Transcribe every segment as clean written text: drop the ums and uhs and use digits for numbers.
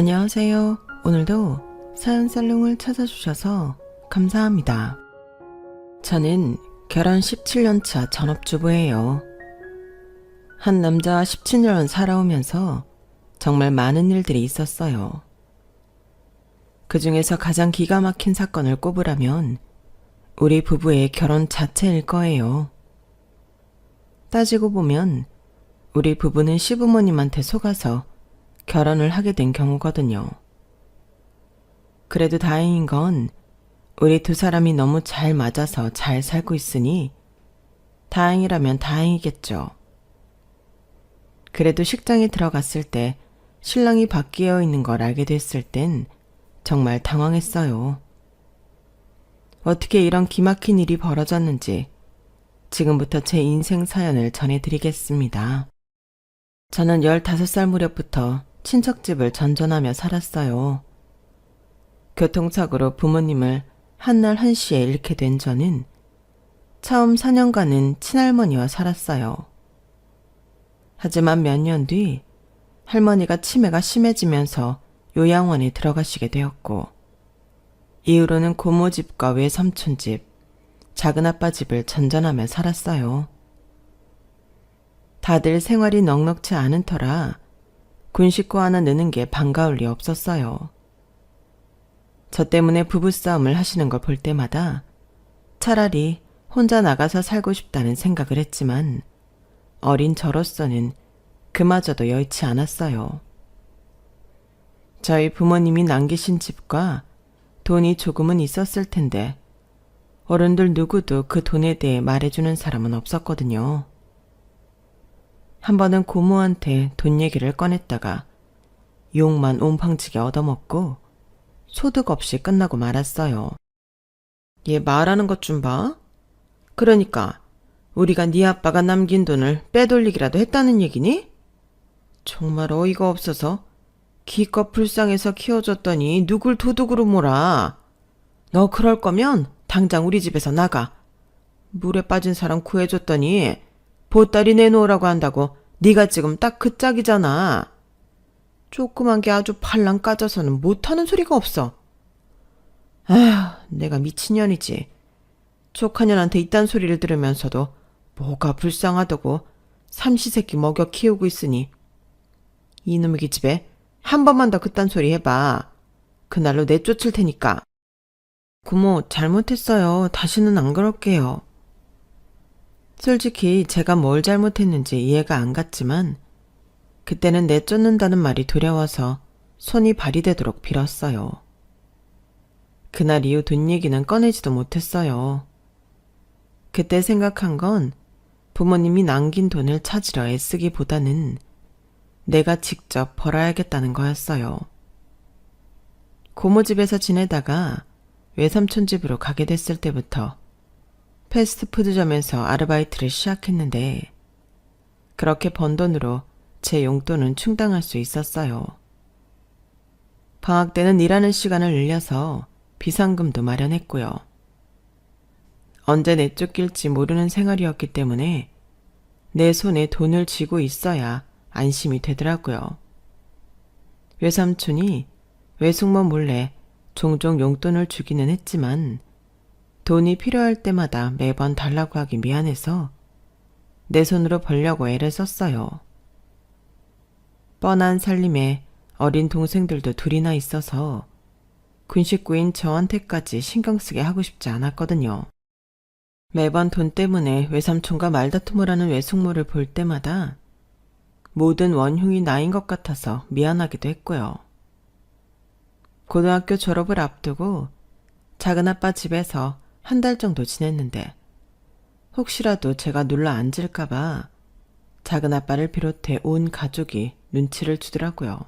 안녕하세요. 오늘도 사연살롱을 찾아주셔서 감사합니다. 저는 결혼 17년차 전업주부예요. 한 남자와 17년 살아오면서 정말 많은 일들이 있었어요. 그 중에서 가장 기가 막힌 사건을 꼽으라면 우리 부부의 결혼 자체일 거예요. 따지고 보면 우리 부부는 시부모님한테 속아서 결혼을 하게 된 경우거든요. 그래도 다행인 건 우리 두 사람이 너무 잘 맞아서 잘 살고 있으니 다행이라면 다행이겠죠. 그래도 식장에 들어갔을 때 신랑이 바뀌어 있는 걸 알게 됐을 땐 정말 당황했어요. 어떻게 이런 기막힌 일이 벌어졌는지 지금부터 제 인생 사연을 전해드리겠습니다. 저는 15살 무렵부터 친척집을 전전하며 살았어요. 교통사고로 부모님을 한날 한시에 잃게 된 저는 처음 4년간은 친할머니와 살았어요. 하지만 몇 년 뒤 할머니가 치매가 심해지면서 요양원에 들어가시게 되었고 이후로는 고모 집과 외삼촌 집, 작은아빠 집을 전전하며 살았어요. 다들 생활이 넉넉치 않은 터라 군 식구 하나 느는 게 반가울 리 없었어요. 저 때문에 부부싸움을 하시는 걸 볼 때마다 차라리 혼자 나가서 살고 싶다는 생각을 했지만 어린 저로서는 그마저도 여의치 않았어요. 저희 부모님이 남기신 집과 돈이 조금은 있었을 텐데 어른들 누구도 그 돈에 대해 말해주는 사람은 없었거든요. 한 번은 고모한테 돈 얘기를 꺼냈다가 욕만 온팡지게 얻어먹고 소득 없이 끝나고 말았어요. 얘 말하는 것 좀 봐. 그러니까 우리가 네 아빠가 남긴 돈을 빼돌리기라도 했다는 얘기니? 정말 어이가 없어서 기껏 불쌍해서 키워줬더니 누굴 도둑으로 몰아. 너 그럴 거면 당장 우리 집에서 나가. 물에 빠진 사람 구해줬더니 보따리 내놓으라고 한다고 네가 지금 딱 그 짝이잖아. 조그만 게 아주 팔랑 까져서는 못하는 소리가 없어. 아휴, 내가 미친년이지. 조카년한테 이딴 소리를 들으면서도 뭐가 불쌍하다고 삼시세끼 먹여 키우고 있으니 이놈의 기집애 한 번만 더 그딴 소리 해봐. 그날로 내쫓을 테니까. 고모, 잘못했어요. 다시는 안 그럴게요. 솔직히 제가 뭘 잘못했는지 이해가 안 갔지만 그때는 내쫓는다는 말이 두려워서 손이 발이 되도록 빌었어요. 그날 이후 돈 얘기는 꺼내지도 못했어요. 그때 생각한 건 부모님이 남긴 돈을 찾으려 애쓰기보다는 내가 직접 벌어야겠다는 거였어요. 고모 집에서 지내다가 외삼촌 집으로 가게 됐을 때부터 패스트푸드점에서 아르바이트를 시작했는데 그렇게 번 돈으로 제 용돈은 충당할 수 있었어요. 방학 때는 일하는 시간을 늘려서 비상금도 마련했고요. 언제 내쫓길지 모르는 생활이었기 때문에 내 손에 돈을 쥐고 있어야 안심이 되더라고요. 외삼촌이 외숙모 몰래 종종 용돈을 주기는 했지만 돈이 필요할 때마다 매번 달라고 하기 미안해서 내 손으로 벌려고 애를 썼어요. 뻔한 살림에 어린 동생들도 둘이나 있어서 군 식구인 저한테까지 신경 쓰게 하고 싶지 않았거든요. 매번 돈 때문에 외삼촌과 말다툼을 하는 외숙모를 볼 때마다 모든 원흉이 나인 것 같아서 미안하기도 했고요. 고등학교 졸업을 앞두고 작은아빠 집에서 한 달 정도 지냈는데 혹시라도 제가 눌러 앉을까봐 작은아빠를 비롯해 온 가족이 눈치를 주더라고요.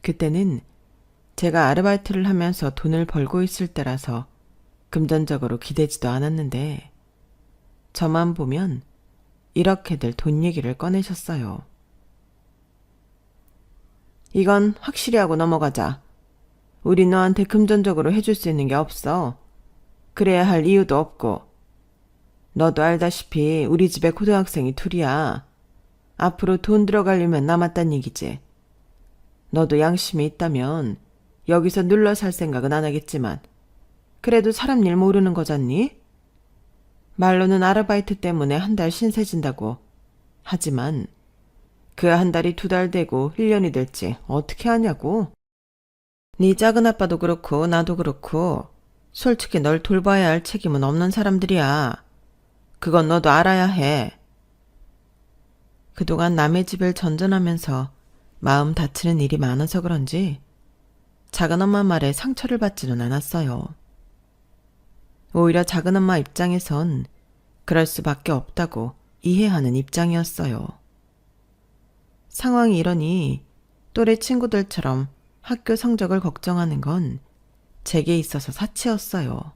그때는 제가 아르바이트를 하면서 돈을 벌고 있을 때라서 금전적으로 기대지도 않았는데 저만 보면 이렇게들 돈 얘기를 꺼내셨어요. 이건 확실히 하고 넘어가자. 우리 너한테 금전적으로 해줄 수 있는 게 없어. 그래야 할 이유도 없고. 너도 알다시피 우리 집에 고등학생이 둘이야. 앞으로 돈 들어가려면 남았단 얘기지. 너도 양심이 있다면 여기서 눌러 살 생각은 안 하겠지만 그래도 사람 일 모르는 거잖니? 말로는 아르바이트 때문에 한 달 신세 진다고. 하지만 그 한 달이 2달 되고 1년이 될지 어떻게 아냐고. 네 작은 아빠도 그렇고 나도 그렇고 솔직히 널 돌봐야 할 책임은 없는 사람들이야. 그건 너도 알아야 해. 그동안 남의 집을 전전하면서 마음 다치는 일이 많아서 그런지 작은엄마 말에 상처를 받지는 않았어요. 오히려 작은엄마 입장에선 그럴 수밖에 없다고 이해하는 입장이었어요. 상황이 이러니 또래 친구들처럼 학교 성적을 걱정하는 건 제게 있어서 사치였어요.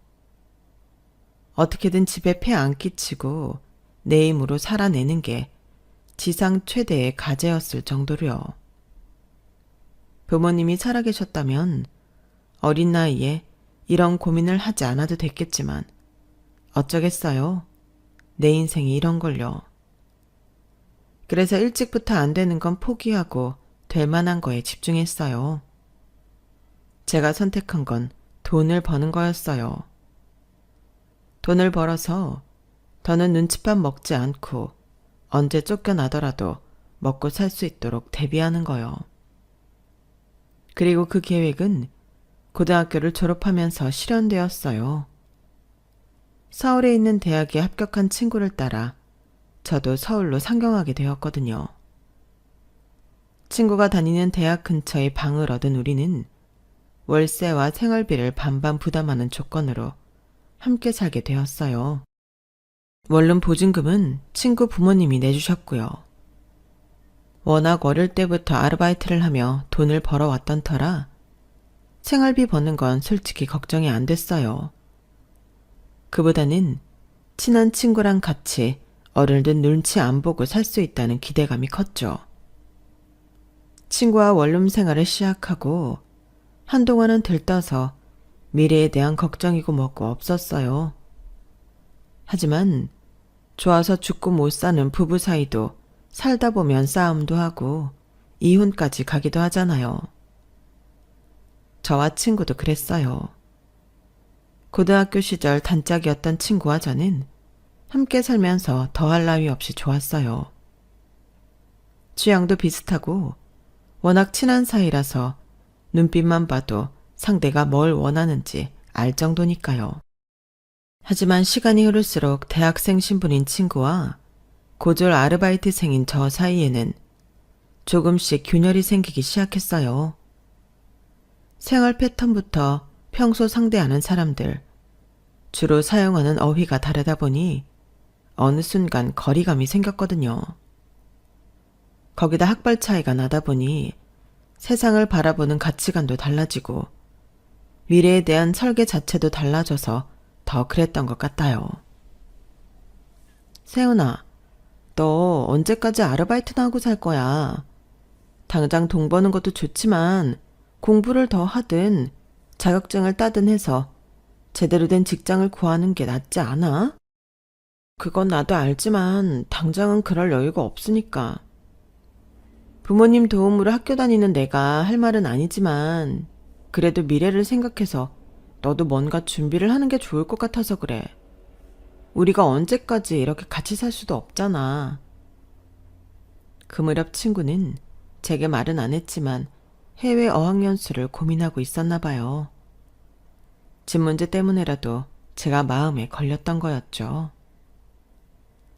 어떻게든 집에 폐 안 끼치고 내 힘으로 살아내는 게 지상 최대의 과제였을 정도로요. 부모님이 살아계셨다면 어린 나이에 이런 고민을 하지 않아도 됐겠지만 어쩌겠어요. 내 인생이 이런 걸요. 그래서 일찍부터 안 되는 건 포기하고 될 만한 거에 집중했어요. 제가 선택한 건 돈을 버는 거였어요. 돈을 벌어서 더는 눈칫밥 먹지 않고 언제 쫓겨나더라도 먹고 살 수 있도록 대비하는 거요. 그리고 그 계획은 고등학교를 졸업하면서 실현되었어요. 서울에 있는 대학에 합격한 친구를 따라 저도 서울로 상경하게 되었거든요. 친구가 다니는 대학 근처에 방을 얻은 우리는 월세와 생활비를 반반 부담하는 조건으로 함께 살게 되었어요. 원룸 보증금은 친구 부모님이 내주셨고요. 워낙 어릴 때부터 아르바이트를 하며 돈을 벌어왔던 터라 생활비 버는 건 솔직히 걱정이 안 됐어요. 그보다는 친한 친구랑 같이 어른들 눈치 안 보고 살 수 있다는 기대감이 컸죠. 친구와 원룸 생활을 시작하고 한동안은 들떠서 미래에 대한 걱정이고 뭐고 없었어요. 하지만 좋아서 죽고 못 사는 부부 사이도 살다 보면 싸움도 하고 이혼까지 가기도 하잖아요. 저와 친구도 그랬어요. 고등학교 시절 단짝이었던 친구와 저는 함께 살면서 더할 나위 없이 좋았어요. 취향도 비슷하고 워낙 친한 사이라서 눈빛만 봐도 상대가 뭘 원하는지 알 정도니까요. 하지만 시간이 흐를수록 대학생 신분인 친구와 고졸 아르바이트생인 저 사이에는 조금씩 균열이 생기기 시작했어요. 생활 패턴부터 평소 상대하는 사람들, 주로 사용하는 어휘가 다르다 보니 어느 순간 거리감이 생겼거든요. 거기다 학벌 차이가 나다 보니 세상을 바라보는 가치관도 달라지고 미래에 대한 설계 자체도 달라져서 더 그랬던 것 같아요. 세훈아, 너 언제까지 아르바이트나 하고 살 거야? 당장 돈 버는 것도 좋지만 공부를 더 하든 자격증을 따든 해서 제대로 된 직장을 구하는 게 낫지 않아? 그건 나도 알지만 당장은 그럴 여유가 없으니까. 부모님 도움으로 학교 다니는 내가 할 말은 아니지만 그래도 미래를 생각해서 너도 뭔가 준비를 하는 게 좋을 것 같아서 그래. 우리가 언제까지 이렇게 같이 살 수도 없잖아. 그 무렵 친구는 제게 말은 안 했지만 해외 어학연수를 고민하고 있었나 봐요. 집 문제 때문에라도 제가 마음에 걸렸던 거였죠.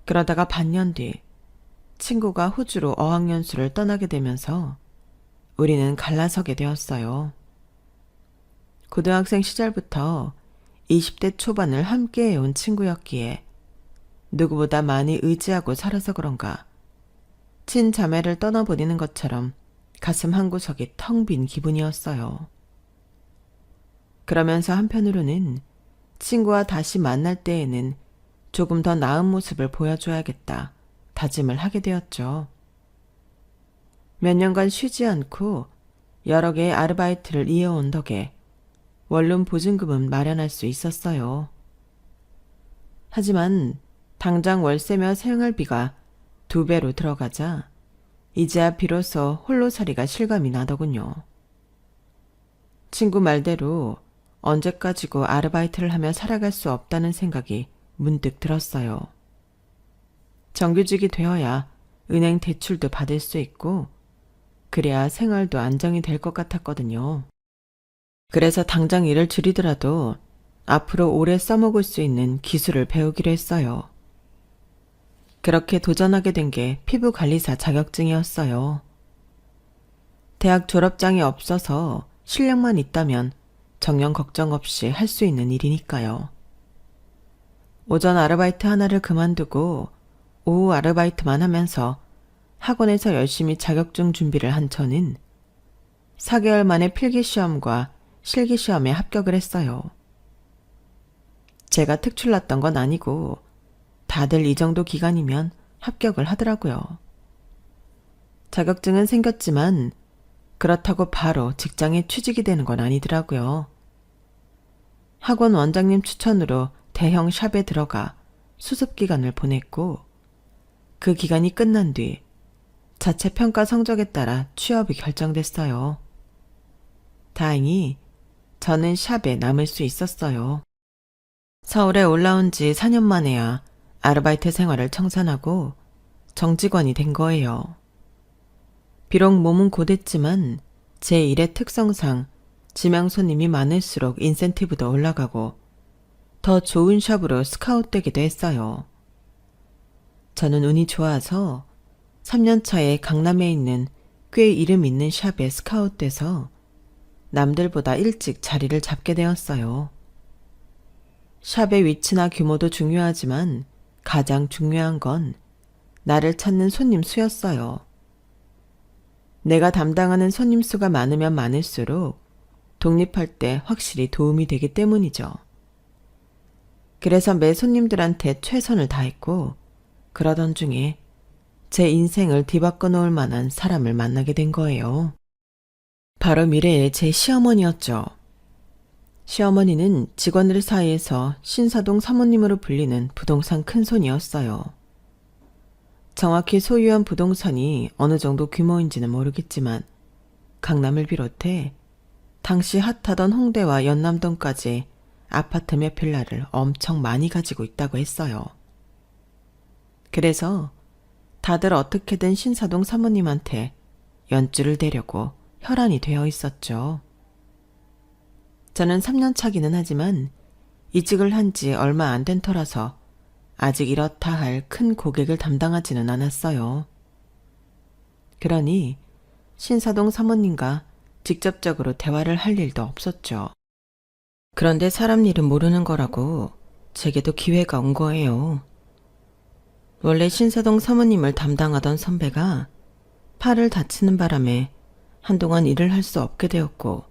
그러다가 반년 뒤 친구가 호주로 어학연수를 떠나게 되면서 우리는 갈라서게 되었어요. 고등학생 시절부터 20대 초반을 함께 해온 친구였기에 누구보다 많이 의지하고 살아서 그런가 친자매를 떠나보내는 것처럼 가슴 한구석이 텅 빈 기분이었어요. 그러면서 한편으로는 친구와 다시 만날 때에는 조금 더 나은 모습을 보여줘야겠다 다짐을 하게 되었죠. 몇 년간 쉬지 않고 여러 개의 아르바이트를 이어온 덕에 원룸 보증금은 마련할 수 있었어요. 하지만 당장 월세며 생활비가 2배로 들어가자 이제야 비로소 홀로살이가 실감이 나더군요. 친구 말대로 언제까지고 아르바이트를 하며 살아갈 수 없다는 생각이 문득 들었어요. 정규직이 되어야 은행 대출도 받을 수 있고 그래야 생활도 안정이 될 것 같았거든요. 그래서 당장 일을 줄이더라도 앞으로 오래 써먹을 수 있는 기술을 배우기로 했어요. 그렇게 도전하게 된 게 피부관리사 자격증이었어요. 대학 졸업장이 없어서 실력만 있다면 정년 걱정 없이 할 수 있는 일이니까요. 오전 아르바이트 하나를 그만두고 오후 아르바이트만 하면서 학원에서 열심히 자격증 준비를 한 저는 4개월 만에 필기시험과 실기시험에 합격을 했어요. 제가 특출났던 건 아니고 다들 이 정도 기간이면 합격을 하더라고요. 자격증은 생겼지만 그렇다고 바로 직장에 취직이 되는 건 아니더라고요. 학원 원장님 추천으로 대형 샵에 들어가 수습 기간을 보냈고 그 기간이 끝난 뒤 자체 평가 성적에 따라 취업이 결정됐어요. 다행히 저는 샵에 남을 수 있었어요. 서울에 올라온 지 4년 만에야 아르바이트 생활을 청산하고 정직원이 된 거예요. 비록 몸은 고됐지만 제 일의 특성상 지명 손님이 많을수록 인센티브도 올라가고 더 좋은 샵으로 스카웃되기도 했어요. 저는 운이 좋아서 3년 차에 강남에 있는 꽤 이름 있는 샵에 스카웃돼서 남들보다 일찍 자리를 잡게 되었어요. 샵의 위치나 규모도 중요하지만 가장 중요한 건 나를 찾는 손님 수였어요. 내가 담당하는 손님 수가 많으면 많을수록 독립할 때 확실히 도움이 되기 때문이죠. 그래서 매 손님들한테 최선을 다했고 그러던 중에 제 인생을 뒤바꿔 놓을 만한 사람을 만나게 된 거예요. 바로 미래의 제 시어머니였죠. 시어머니는 직원들 사이에서 신사동 사모님으로 불리는 부동산 큰손이었어요. 정확히 소유한 부동산이 어느 정도 규모인지는 모르겠지만 강남을 비롯해 당시 핫하던 홍대와 연남동까지 아파트며 빌라를 엄청 많이 가지고 있다고 했어요. 그래서 다들 어떻게든 신사동 사모님한테 연주를 대려고 혈안이 되어 있었죠. 저는 3년 차기는 하지만 이직을 한 지 얼마 안 된 터라서 아직 이렇다 할 큰 고객을 담당하지는 않았어요. 그러니 신사동 사모님과 직접적으로 대화를 할 일도 없었죠. 그런데 사람 일은 모르는 거라고 제게도 기회가 온 거예요. 원래 신사동 사모님을 담당하던 선배가 팔을 다치는 바람에 한동안 일을 할 수 없게 되었고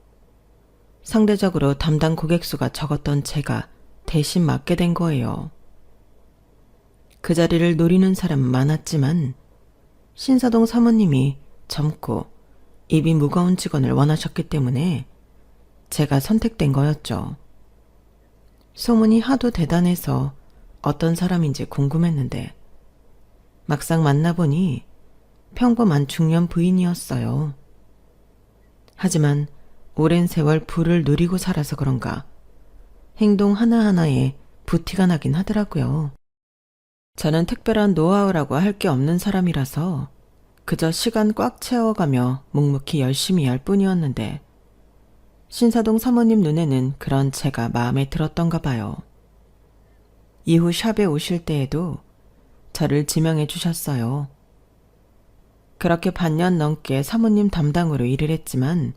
상대적으로 담당 고객 수가 적었던 제가 대신 맡게 된 거예요. 그 자리를 노리는 사람은 많았지만 신사동 사모님이 젊고 입이 무거운 직원을 원하셨기 때문에 제가 선택된 거였죠. 소문이 하도 대단해서 어떤 사람인지 궁금했는데 막상 만나보니 평범한 중년 부인이었어요. 하지만 오랜 세월 부를 누리고 살아서 그런가 행동 하나하나에 부티가 나긴 하더라고요. 저는 특별한 노하우라고 할 게 없는 사람이라서 그저 시간 꽉 채워가며 묵묵히 열심히 할 뿐이었는데 신사동 사모님 눈에는 그런 제가 마음에 들었던가 봐요. 이후 샵에 오실 때에도 저를 지명해 주셨어요. 그렇게 반년 넘게 사모님 담당으로 일을 했지만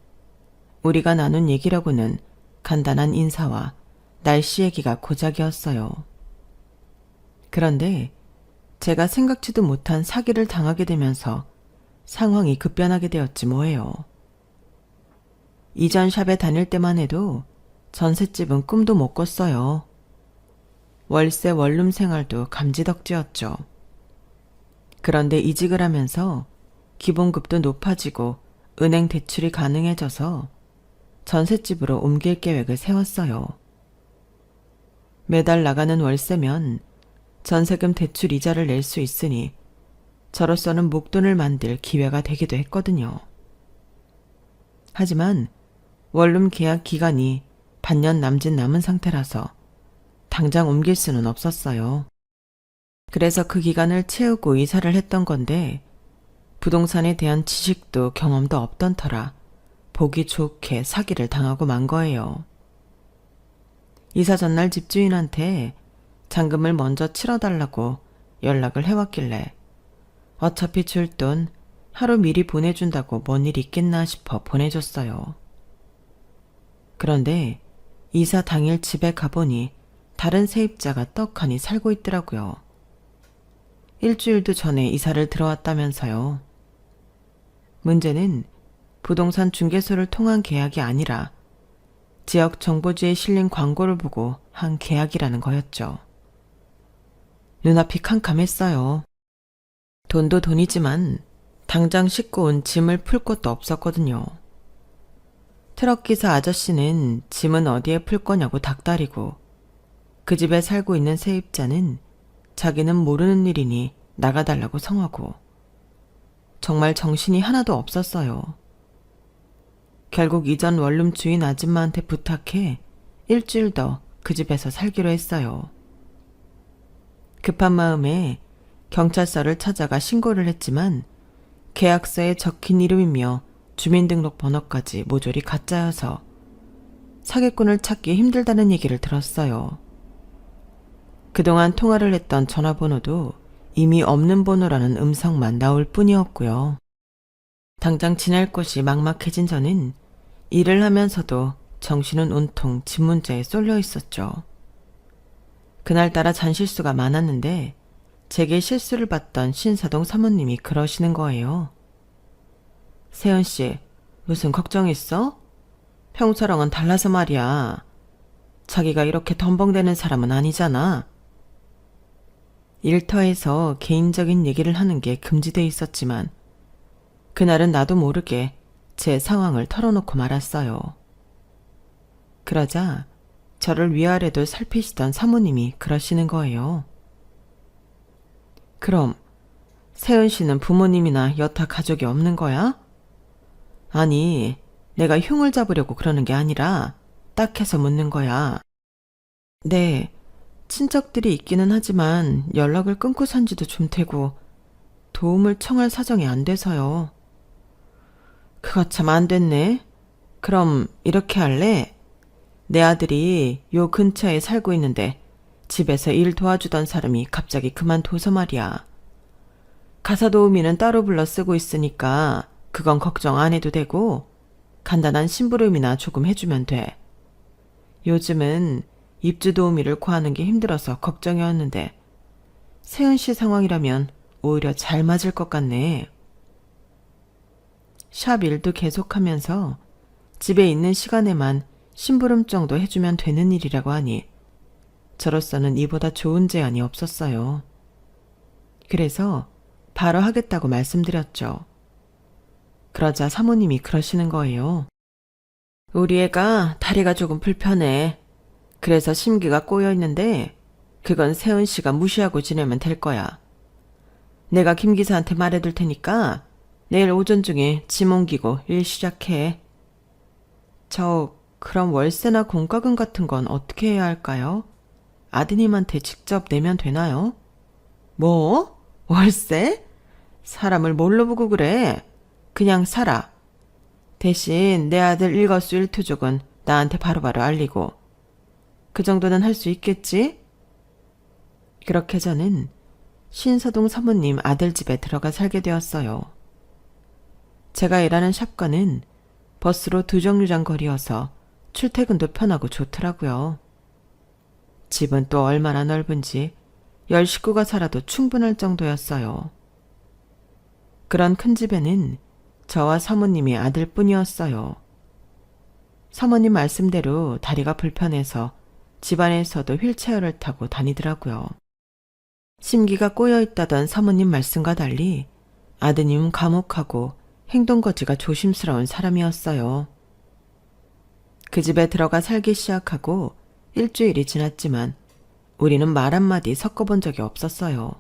우리가 나눈 얘기라고는 간단한 인사와 날씨 얘기가 고작이었어요. 그런데 제가 생각지도 못한 사기를 당하게 되면서 상황이 급변하게 되었지 뭐예요. 이전 샵에 다닐 때만 해도 전셋집은 꿈도 못 꿨어요. 월세 원룸 생활도 감지덕지였죠. 그런데 이직을 하면서 기본급도 높아지고 은행 대출이 가능해져서 전셋집으로 옮길 계획을 세웠어요. 매달 나가는 월세면 전세금 대출 이자를 낼 수 있으니 저로서는 목돈을 만들 기회가 되기도 했거든요. 하지만 원룸 계약 기간이 반년 남짓 남은 상태라서 당장 옮길 수는 없었어요. 그래서 그 기간을 채우고 이사를 했던 건데 부동산에 대한 지식도 경험도 없던 터라 보기 좋게 사기를 당하고 만 거예요. 이사 전날 집주인한테 잔금을 먼저 치러달라고 연락을 해왔길래 어차피 줄 돈 하루 미리 보내준다고 뭔 일 있겠나 싶어 보내줬어요. 그런데 이사 당일 집에 가보니 다른 세입자가 떡하니 살고 있더라고요. 일주일도 전에 이사를 들어왔다면서요. 문제는 부동산 중개소를 통한 계약이 아니라 지역 정보지에 실린 광고를 보고 한 계약이라는 거였죠. 눈앞이 캄캄했어요. 돈도 돈이지만 당장 싣고 온 짐을 풀 곳도 없었거든요. 트럭기사 아저씨는 짐은 어디에 풀 거냐고 닥달이고 그 집에 살고 있는 세입자는 자기는 모르는 일이니 나가달라고 성하고 정말 정신이 하나도 없었어요. 결국 이전 원룸 주인 아줌마한테 부탁해 일주일 더 그 집에서 살기로 했어요. 급한 마음에 경찰서를 찾아가 신고를 했지만 계약서에 적힌 이름이며 주민등록번호까지 모조리 가짜여서 사기꾼을 찾기 힘들다는 얘기를 들었어요. 그동안 통화를 했던 전화번호도 이미 없는 번호라는 음성만 나올 뿐이었고요. 당장 지낼 곳이 막막해진 저는 일을 하면서도 정신은 온통 집 문제에 쏠려 있었죠. 그날따라 잔실수가 많았는데 제게 실수를 봤던 신사동 사모님이 그러시는 거예요. 세연씨, 무슨 걱정 있어? 평소랑은 달라서 말이야. 자기가 이렇게 덤벙대는 사람은 아니잖아. 일터에서 개인적인 얘기를 하는 게 금지돼 있었지만 그날은 나도 모르게 제 상황을 털어놓고 말았어요. 그러자 저를 위아래도 살피시던 사모님이 그러시는 거예요. 그럼 세은 씨는 부모님이나 여타 가족이 없는 거야? 아니, 내가 흉을 잡으려고 그러는 게 아니라 딱 해서 묻는 거야. 네, 친척들이 있기는 하지만 연락을 끊고 산 지도 좀 되고 도움을 청할 사정이 안 돼서요. 그거 참 안 됐네. 그럼 이렇게 할래? 내 아들이 요 근처에 살고 있는데 집에서 일 도와주던 사람이 갑자기 그만둬서 말이야. 가사 도우미는 따로 불러 쓰고 있으니까 그건 걱정 안 해도 되고 간단한 심부름이나 조금 해주면 돼. 요즘은 입주 도우미를 구하는 게 힘들어서 걱정이었는데 세은 씨 상황이라면 오히려 잘 맞을 것 같네. 샵 일도 계속하면서 집에 있는 시간에만 심부름 정도 해주면 되는 일이라고 하니 저로서는 이보다 좋은 제안이 없었어요. 그래서 바로 하겠다고 말씀드렸죠. 그러자 사모님이 그러시는 거예요. 우리 애가 다리가 조금 불편해. 그래서 심기가 꼬여 있는데 그건 세은 씨가 무시하고 지내면 될 거야. 내가 김 기사한테 말해둘 테니까 내일 오전 중에 짐 옮기고 일 시작해. 그럼 월세나 공과금 같은 건 어떻게 해야 할까요? 아드님한테 직접 내면 되나요? 뭐? 월세? 사람을 뭘로 보고 그래? 그냥 살아. 대신 내 아들 일거수일투족은 나한테 바로바로 알리고 그 정도는 할 수 있겠지? 그렇게 저는 신서동 사모님 아들 집에 들어가 살게 되었어요. 제가 일하는 샵과는 버스로 2정류장 거리여서 출퇴근도 편하고 좋더라고요. 집은 또 얼마나 넓은지 10식구가 살아도 충분할 정도였어요. 그런 큰 집에는 저와 사모님이 아들뿐이었어요. 사모님 말씀대로 다리가 불편해서 집안에서도 휠체어를 타고 다니더라고요. 심기가 꼬여있다던 사모님 말씀과 달리 아드님은 과묵하고 행동거지가 조심스러운 사람이었어요. 그 집에 들어가 살기 시작하고 일주일이 지났지만 우리는 말 한마디 섞어본 적이 없었어요.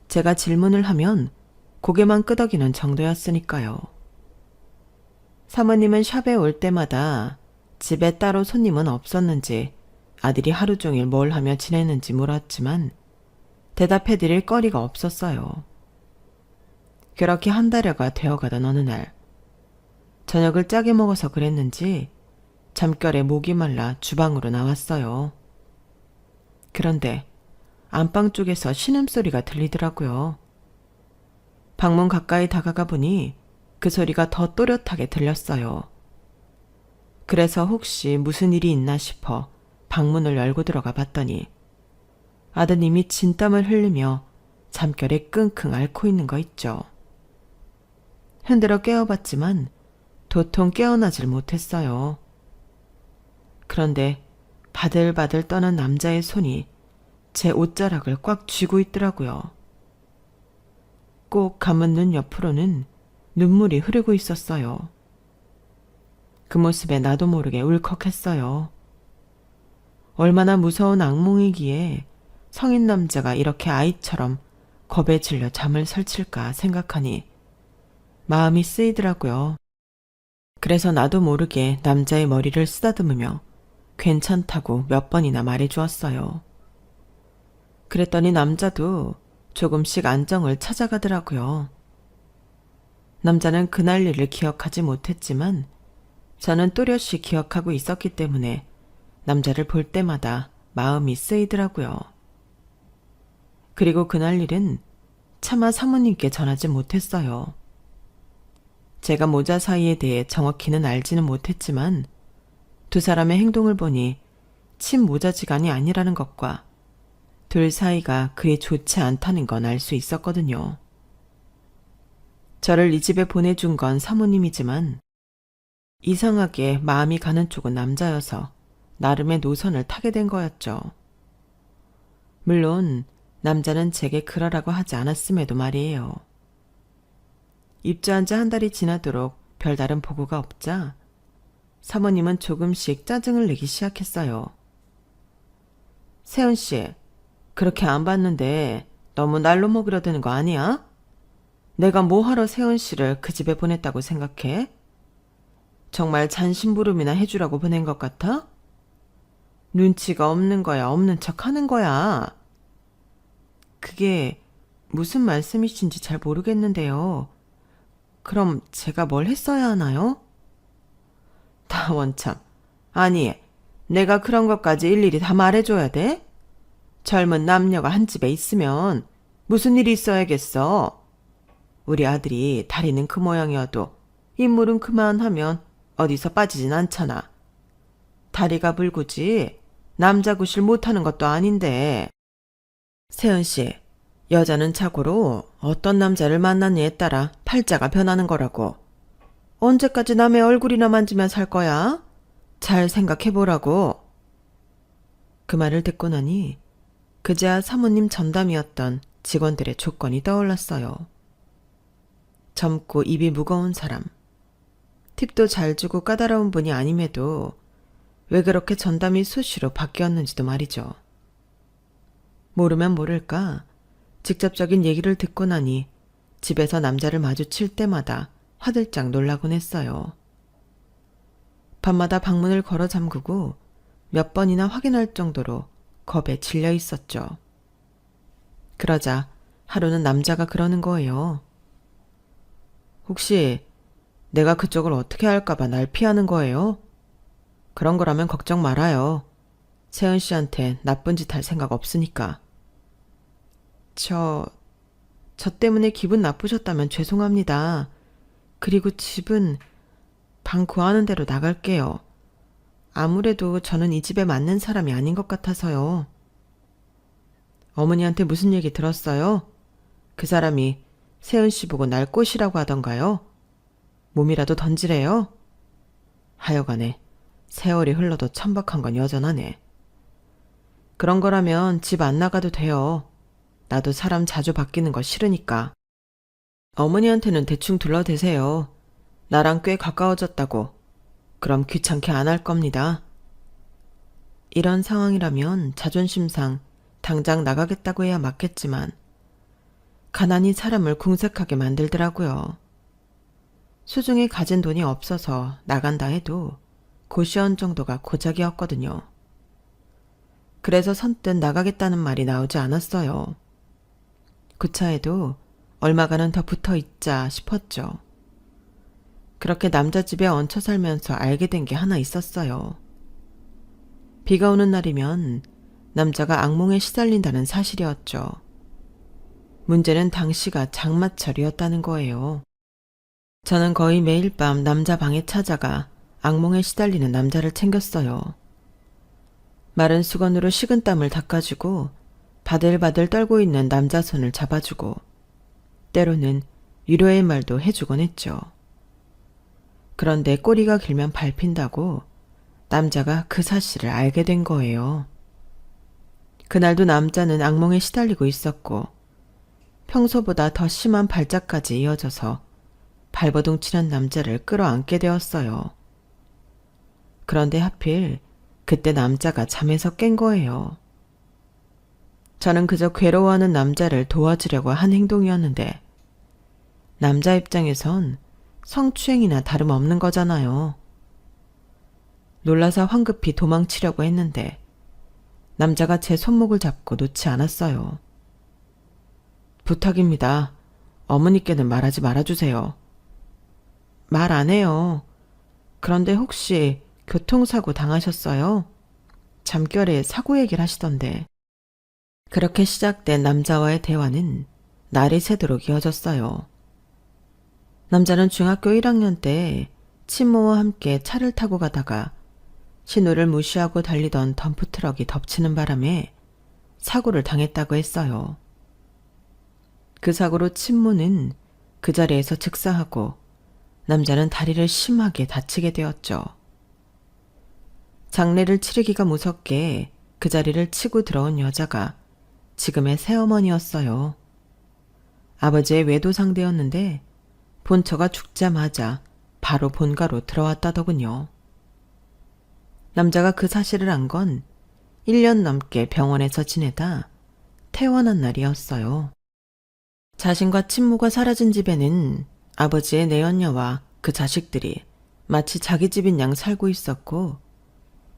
제가 질문을 하면 고개만 끄덕이는 정도였으니까요. 사모님은 샵에 올 때마다 집에 따로 손님은 없었는지 아들이 하루 종일 뭘 하며 지내는지 물었지만 대답해드릴 거리가 없었어요. 그렇게 한 달여가 되어가던 어느 날 저녁을 짜게 먹어서 그랬는지 잠결에 목이 말라 주방으로 나왔어요. 그런데 안방 쪽에서 신음소리가 들리더라고요. 방문 가까이 다가가 보니 그 소리가 더 또렷하게 들렸어요. 그래서 혹시 무슨 일이 있나 싶어 방문을 열고 들어가 봤더니 아드님이 진땀을 흘리며 잠결에 끙끙 앓고 있는 거 있죠. 흔들어 깨워봤지만 도통 깨어나질 못했어요. 그런데 바들바들 떠는 남자의 손이 제 옷자락을 꽉 쥐고 있더라고요. 꼭 감은 눈 옆으로는 눈물이 흐르고 있었어요. 그 모습에 나도 모르게 울컥했어요. 얼마나 무서운 악몽이기에 성인 남자가 이렇게 아이처럼 겁에 질려 잠을 설칠까 생각하니 마음이 쓰이더라고요. 그래서 나도 모르게 남자의 머리를 쓰다듬으며 괜찮다고 몇 번이나 말해주었어요. 그랬더니 남자도 조금씩 안정을 찾아가더라고요. 남자는 그날 일을 기억하지 못했지만 저는 또렷이 기억하고 있었기 때문에 남자를 볼 때마다 마음이 쓰이더라고요. 그리고 그날 일은 차마 사모님께 전하지 못했어요. 제가 모자 사이에 대해 정확히는 알지는 못했지만 두 사람의 행동을 보니 친모자지간이 아니라는 것과 둘 사이가 그리 좋지 않다는 건 알 수 있었거든요. 저를 이 집에 보내준 건 사모님이지만 이상하게 마음이 가는 쪽은 남자여서 나름의 노선을 타게 된 거였죠. 물론 남자는 제게 그러라고 하지 않았음에도 말이에요. 입주한 지 한 달이 지나도록 별다른 보고가 없자 사모님은 조금씩 짜증을 내기 시작했어요. 세은 씨, 그렇게 안 봤는데 너무 날로 먹으려 드는 거 아니야? 내가 뭐하러 세은 씨를 그 집에 보냈다고 생각해? 정말 잔심부름이나 해주라고 보낸 것 같아? 눈치가 없는 거야, 없는 척 하는 거야. 그게 무슨 말씀이신지 잘 모르겠는데요. 그럼 제가 뭘 했어야 하나요? 다 원참. 아니, 내가 그런 것까지 일일이 다 말해줘야 돼? 젊은 남녀가 한 집에 있으면 무슨 일이 있어야겠어? 우리 아들이 다리는 그 모양이어도 인물은 그만하면 어디서 빠지진 않잖아. 다리가 불구지 남자 구실 못하는 것도 아닌데. 세은 씨, 여자는 자고로 어떤 남자를 만났느냐에 따라 팔자가 변하는 거라고. 언제까지 남의 얼굴이나 만지면 살 거야? 잘 생각해보라고. 그 말을 듣고 나니 그제야 사모님 전담이었던 직원들의 조건이 떠올랐어요. 젊고 입이 무거운 사람, 팁도 잘 주고 까다로운 분이 아님에도 왜 그렇게 전담이 수시로 바뀌었는지도 말이죠. 모르면 모를까 직접적인 얘기를 듣고 나니 집에서 남자를 마주칠 때마다 화들짝 놀라곤 했어요. 밤마다 방문을 걸어 잠그고 몇 번이나 확인할 정도로 겁에 질려 있었죠. 그러자 하루는 남자가 그러는 거예요. 혹시 내가 그쪽을 어떻게 할까봐 날 피하는 거예요? 그런 거라면 걱정 말아요. 세은 씨한테 나쁜 짓 할 생각 없으니까. 저 때문에 기분 나쁘셨다면 죄송합니다. 그리고 집은 방 구하는 대로 나갈게요. 아무래도 저는 이 집에 맞는 사람이 아닌 것 같아서요. 어머니한테 무슨 얘기 들었어요? 그 사람이 세은 씨 보고 날 꽃이라고 하던가요? 몸이라도 던지래요? 하여간에 세월이 흘러도 천박한 건 여전하네. 그런 거라면 집 안 나가도 돼요. 나도 사람 자주 바뀌는 거 싫으니까. 어머니한테는 대충 둘러대세요. 나랑 꽤 가까워졌다고. 그럼 귀찮게 안 할 겁니다. 이런 상황이라면 자존심상 당장 나가겠다고 해야 맞겠지만 가난이 사람을 궁색하게 만들더라고요. 수중에 가진 돈이 없어서 나간다 해도 고시원 정도가 고작이었거든요. 그래서 선뜻 나가겠다는 말이 나오지 않았어요. 구차해도 얼마간은 더 붙어 있자 싶었죠. 그렇게 남자 집에 얹혀 살면서 알게 된 게 하나 있었어요. 비가 오는 날이면 남자가 악몽에 시달린다는 사실이었죠. 문제는 당시가 장마철이었다는 거예요. 저는 거의 매일 밤 남자 방에 찾아가 악몽에 시달리는 남자를 챙겼어요. 마른 수건으로 식은땀을 닦아주고 바들바들 떨고 있는 남자 손을 잡아주고 때로는 위로의 말도 해주곤 했죠. 그런데 꼬리가 길면 밟힌다고 남자가 그 사실을 알게 된 거예요. 그날도 남자는 악몽에 시달리고 있었고 평소보다 더 심한 발작까지 이어져서 발버둥치는 남자를 끌어안게 되었어요. 그런데 하필 그때 남자가 잠에서 깬 거예요. 저는 그저 괴로워하는 남자를 도와주려고 한 행동이었는데 남자 입장에선 성추행이나 다름없는 거잖아요. 놀라서 황급히 도망치려고 했는데 남자가 제 손목을 잡고 놓지 않았어요. 부탁입니다. 어머니께는 말하지 말아주세요. 말 안 해요. 그런데 혹시 교통사고 당하셨어요? 잠결에 사고 얘기를 하시던데. 그렇게 시작된 남자와의 대화는 날이 새도록 이어졌어요. 남자는 중학교 1학년 때 친모와 함께 차를 타고 가다가 신호를 무시하고 달리던 덤프트럭이 덮치는 바람에 사고를 당했다고 했어요. 그 사고로 친모는 그 자리에서 즉사하고 남자는 다리를 심하게 다치게 되었죠. 장례를 치르기가 무섭게 그 자리를 치고 들어온 여자가 지금의 새어머니였어요. 아버지의 외도 상대였는데 본처가 죽자마자 바로 본가로 들어왔다더군요. 남자가 그 사실을 안 건 1년 넘게 병원에서 지내다 퇴원한 날이었어요. 자신과 친모가 사라진 집에는 아버지의 내연녀와 그 자식들이 마치 자기 집인 양 살고 있었고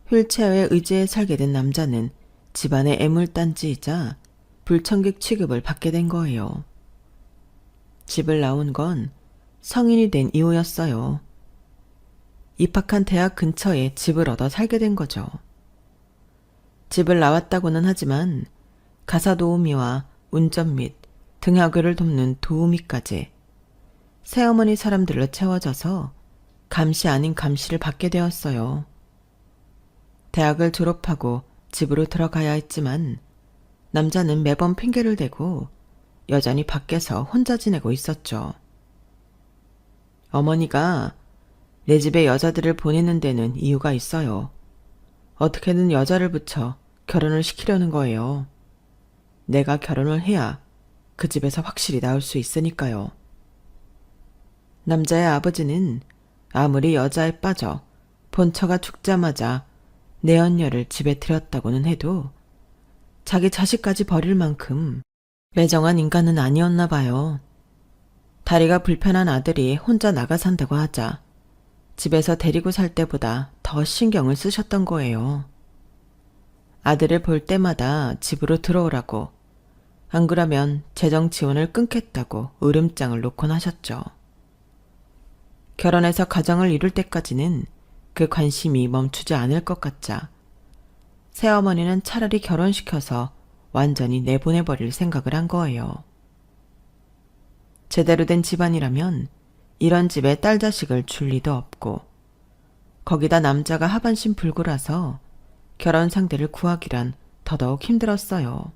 휠체어에 의지해 살게 된 남자는 집안의 애물단지이자 불청객 취급을 받게 된 거예요. 집을 나온 건 성인이 된 이후였어요. 입학한 대학 근처에 집을 얻어 살게 된 거죠. 집을 나왔다고는 하지만 가사 도우미와 운전 및 등하교를 돕는 도우미까지 새어머니 사람들로 채워져서 감시 아닌 감시를 받게 되었어요. 대학을 졸업하고 집으로 들어가야 했지만 남자는 매번 핑계를 대고 여전히 밖에서 혼자 지내고 있었죠. 어머니가 내 집에 여자들을 보내는 데는 이유가 있어요. 어떻게든 여자를 붙여 결혼을 시키려는 거예요. 내가 결혼을 해야 그 집에서 확실히 나올 수 있으니까요. 남자의 아버지는 아무리 여자에 빠져 본처가 죽자마자 내연녀를 집에 들였다고는 해도 자기 자식까지 버릴 만큼 매정한 인간은 아니었나 봐요. 다리가 불편한 아들이 혼자 나가 산다고 하자 집에서 데리고 살 때보다 더 신경을 쓰셨던 거예요. 아들을 볼 때마다 집으로 들어오라고, 안 그러면 재정 지원을 끊겠다고 으름장을 놓곤 하셨죠. 결혼해서 가정을 이룰 때까지는 그 관심이 멈추지 않을 것 같자 새어머니는 차라리 결혼시켜서 완전히 내보내버릴 생각을 한 거예요. 제대로 된 집안이라면 이런 집에 딸 자식을 줄 리도 없고 거기다 남자가 하반신 불구라서 결혼 상대를 구하기란 더더욱 힘들었어요.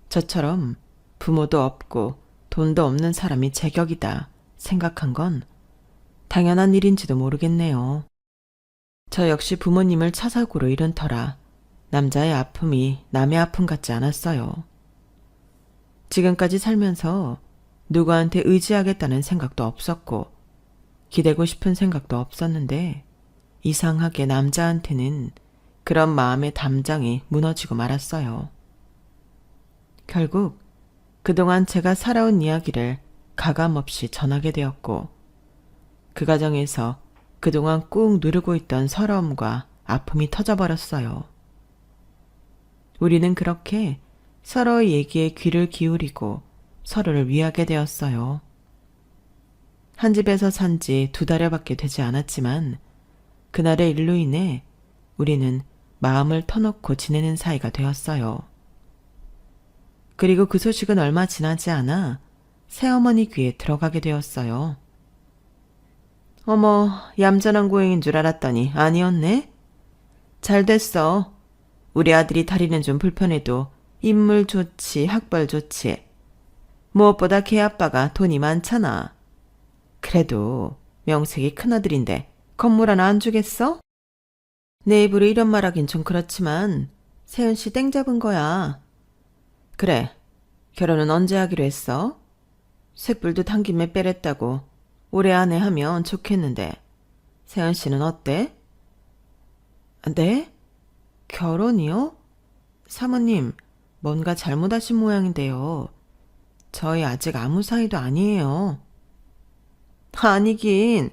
저처럼 부모도 없고 돈도 없는 사람이 제격이다 생각한 건 당연한 일인지도 모르겠네요. 저 역시 부모님을 차사고로 잃은 터라 남자의 아픔이 남의 아픔 같지 않았어요. 지금까지 살면서 누구한테 의지하겠다는 생각도 없었고 기대고 싶은 생각도 없었는데 이상하게 남자한테는 그런 마음의 담장이 무너지고 말았어요. 결국 그동안 제가 살아온 이야기를 가감없이 전하게 되었고, 그 과정에서 그동안 꾹 누르고 있던 서러움과 아픔이 터져버렸어요. 우리는 그렇게 서로의 얘기에 귀를 기울이고 서로를 위하게 되었어요. 한 집에서 산 지 2달여밖에 되지 않았지만 그날의 일로 인해 우리는 마음을 터놓고 지내는 사이가 되었어요. 그리고 그 소식은 얼마 지나지 않아 새어머니 귀에 들어가게 되었어요. 어머, 얌전한 고행인 줄 알았더니 아니었네? 잘 됐어. 우리 아들이 다리는 좀 불편해도 인물 좋지, 학벌 좋지. 무엇보다 걔 아빠가 돈이 많잖아. 그래도 명색이 큰아들인데 건물 하나 안 주겠어? 내 입으로 이런 말하긴 좀 그렇지만 세은 씨 땡 잡은 거야. 그래, 결혼은 언제 하기로 했어? 쇳불도 단 김에 빼랬다고 올해 안에 하면 좋겠는데 세은 씨는 어때? 네? 결혼이요? 사모님, 뭔가 잘못하신 모양인데요. 저희 아직 아무 사이도 아니에요. 아니긴,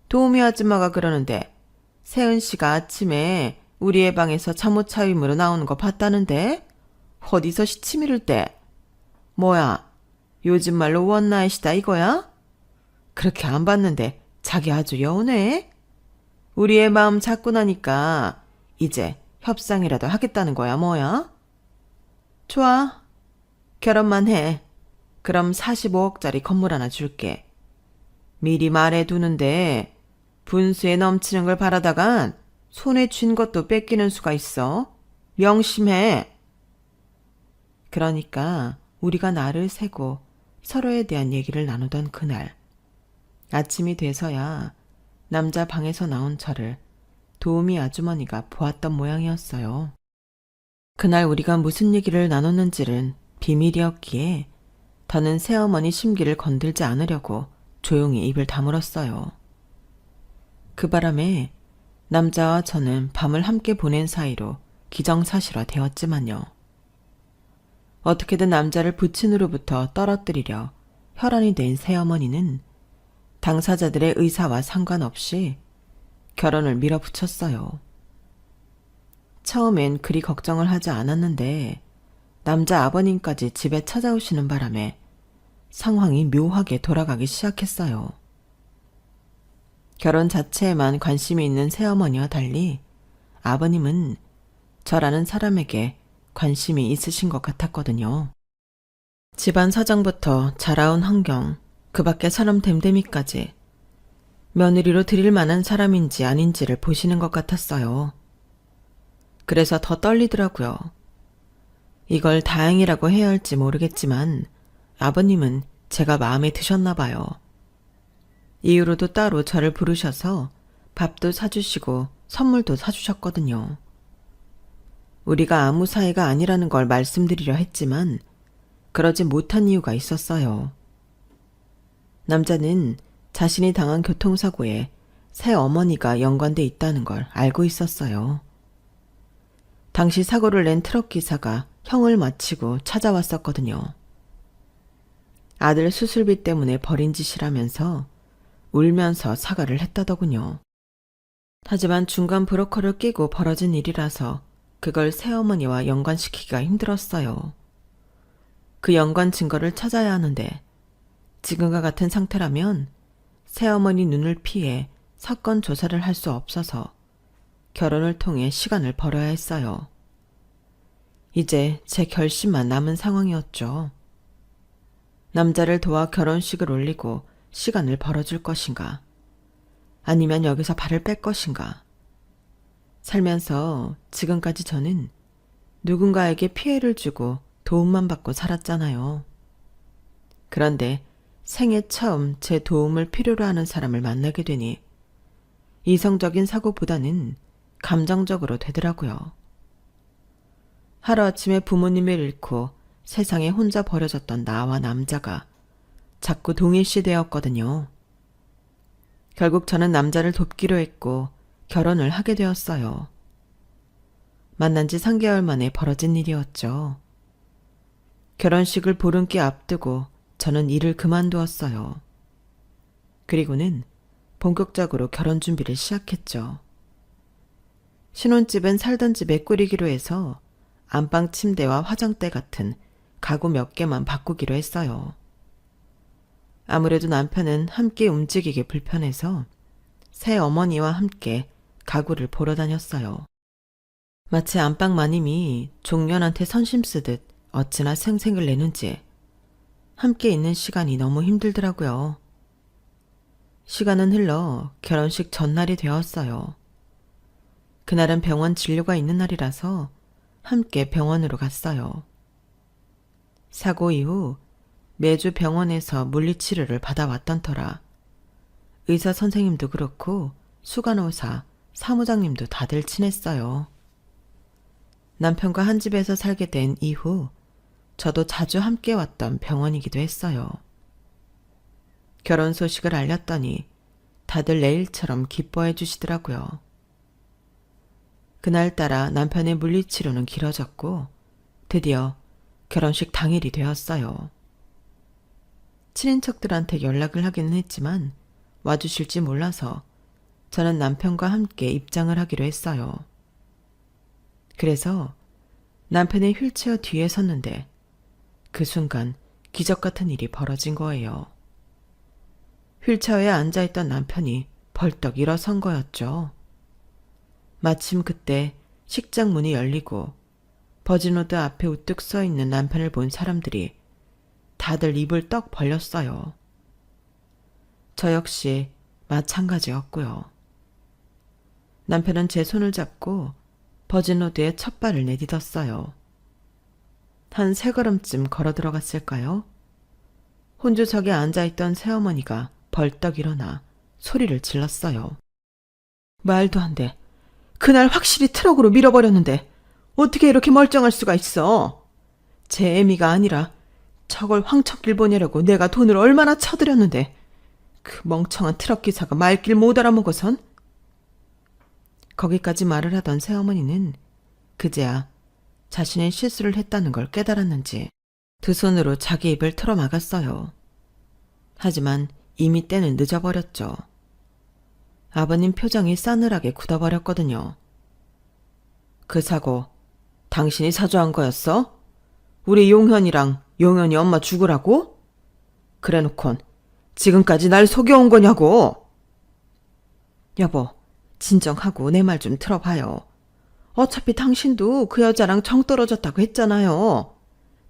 도우미 아줌마가 그러는데 세은 씨가 아침에 우리 애 방에서 잠옷 차림으로 나오는 거 봤다는데? 어디서 시치미를 때? 뭐야, 요즘 말로 원나잇이다 이거야? 그렇게 안 봤는데 자기 아주 여운해? 우리 애 마음 잡고 나니까 이제 협상이라도 하겠다는 거야 뭐야? 좋아, 결혼만 해. 그럼 45억짜리 건물 하나 줄게. 미리 말해두는데 분수에 넘치는 걸 바라다간 손에 쥔 것도 뺏기는 수가 있어. 명심해. 그러니까 우리가 날을 새고 서로에 대한 얘기를 나누던 그날, 아침이 돼서야 남자 방에서 나온 저를 도우미 아주머니가 보았던 모양이었어요. 그날 우리가 무슨 얘기를 나눴는지는 비밀이었기에 더는 새어머니 심기를 건들지 않으려고 조용히 입을 다물었어요. 그 바람에 남자와 저는 밤을 함께 보낸 사이로 기정사실화 되었지만요. 어떻게든 남자를 부친으로부터 떨어뜨리려 혈안이 된 새어머니는 당사자들의 의사와 상관없이 결혼을 밀어붙였어요. 처음엔 그리 걱정을 하지 않았는데 남자 아버님까지 집에 찾아오시는 바람에 상황이 묘하게 돌아가기 시작했어요. 결혼 자체에만 관심이 있는 새어머니와 달리 아버님은 저라는 사람에게 관심이 있으신 것 같았거든요. 집안 사정부터 자라온 환경, 그 밖에 사람 됨됨이까지 며느리로 드릴 만한 사람인지 아닌지를 보시는 것 같았어요. 그래서 더 떨리더라고요. 이걸 다행이라고 해야 할지 모르겠지만 아버님은 제가 마음에 드셨나 봐요. 이후로도 따로 저를 부르셔서 밥도 사주시고 선물도 사주셨거든요. 우리가 아무 사이가 아니라는 걸 말씀드리려 했지만 그러지 못한 이유가 있었어요. 남자는 자신이 당한 교통사고에 새 어머니가 연관돼 있다는 걸 알고 있었어요. 당시 사고를 낸 트럭 기사가 형을 마치고 찾아왔었거든요. 아들 수술비 때문에 버린 짓이라면서 울면서 사과를 했다더군요. 하지만 중간 브로커를 끼고 벌어진 일이라서 그걸 새어머니와 연관시키기가 힘들었어요. 그 연관 증거를 찾아야 하는데 지금과 같은 상태라면 새어머니 눈을 피해 사건 조사를 할 수 없어서 결혼을 통해 시간을 벌어야 했어요. 이제 제 결심만 남은 상황이었죠. 남자를 도와 결혼식을 올리고 시간을 벌어줄 것인가, 아니면 여기서 발을 뺄 것인가. 살면서 지금까지 저는 누군가에게 피해를 주고 도움만 받고 살았잖아요. 그런데 생애 처음 제 도움을 필요로 하는 사람을 만나게 되니 이성적인 사고보다는 감정적으로 되더라고요. 하루아침에 부모님을 잃고 세상에 혼자 버려졌던 나와 남자가 자꾸 동일시 되었거든요. 결국 저는 남자를 돕기로 했고 결혼을 하게 되었어요. 만난 지 3개월 만에 벌어진 일이었죠. 결혼식을 보름께 앞두고 저는 일을 그만두었어요. 그리고는 본격적으로 결혼 준비를 시작했죠. 신혼집은 살던 집에 꾸리기로 해서 안방 침대와 화장대 같은 가구 몇 개만 바꾸기로 했어요. 아무래도 남편은 함께 움직이기 불편해서 새 어머니와 함께 가구를 보러 다녔어요. 마치 안방 마님이 종년한테 선심 쓰듯 어찌나 생색을 내는지 함께 있는 시간이 너무 힘들더라고요. 시간은 흘러 결혼식 전날이 되었어요. 그날은 병원 진료가 있는 날이라서 함께 병원으로 갔어요. 사고 이후 매주 병원에서 물리치료를 받아왔던 터라 의사 선생님도 그렇고 수간호사, 사무장님도 다들 친했어요. 남편과 한 집에서 살게 된 이후 저도 자주 함께 왔던 병원이기도 했어요. 결혼 소식을 알렸더니 다들 내일처럼 기뻐해 주시더라고요. 그날따라 남편의 물리치료는 길어졌고 드디어 결혼식 당일이 되었어요. 친인척들한테 연락을 하기는 했지만 와주실지 몰라서 저는 남편과 함께 입장을 하기로 했어요. 그래서 남편의 휠체어 뒤에 섰는데 그 순간 기적 같은 일이 벌어진 거예요. 휠체어에 앉아있던 남편이 벌떡 일어선 거였죠. 마침 그때 식장 문이 열리고 버진로드 앞에 우뚝 서 있는 남편을 본 사람들이 다들 입을 떡 벌렸어요. 저 역시 마찬가지였고요. 남편은 제 손을 잡고 버진로드에 첫 발을 내딛었어요. 한 3걸음쯤 걸어 들어갔을까요? 혼주석에 앉아있던 새어머니가 벌떡 일어나 소리를 질렀어요. 말도 안 돼. 그날 확실히 트럭으로 밀어버렸는데 어떻게 이렇게 멀쩡할 수가 있어? 제 애미가 아니라 저걸 황천길 보내려고 내가 돈을 얼마나 쳐들였는데 그 멍청한 트럭 기사가 말길 못 알아먹어선? 거기까지 말을 하던 새어머니는 그제야 자신의 실수를 했다는 걸 깨달았는지 두 손으로 자기 입을 틀어막았어요. 하지만 이미 때는 늦어버렸죠. 아버님 표정이 싸늘하게 굳어버렸거든요. 그 사고 당신이 사주한 거였어? 우리 용현이랑 용현이 엄마 죽으라고? 그래놓곤 지금까지 날 속여온 거냐고. 여보, 진정하고 내 말 좀 들어봐요. 어차피 당신도 그 여자랑 정 떨어졌다고 했잖아요.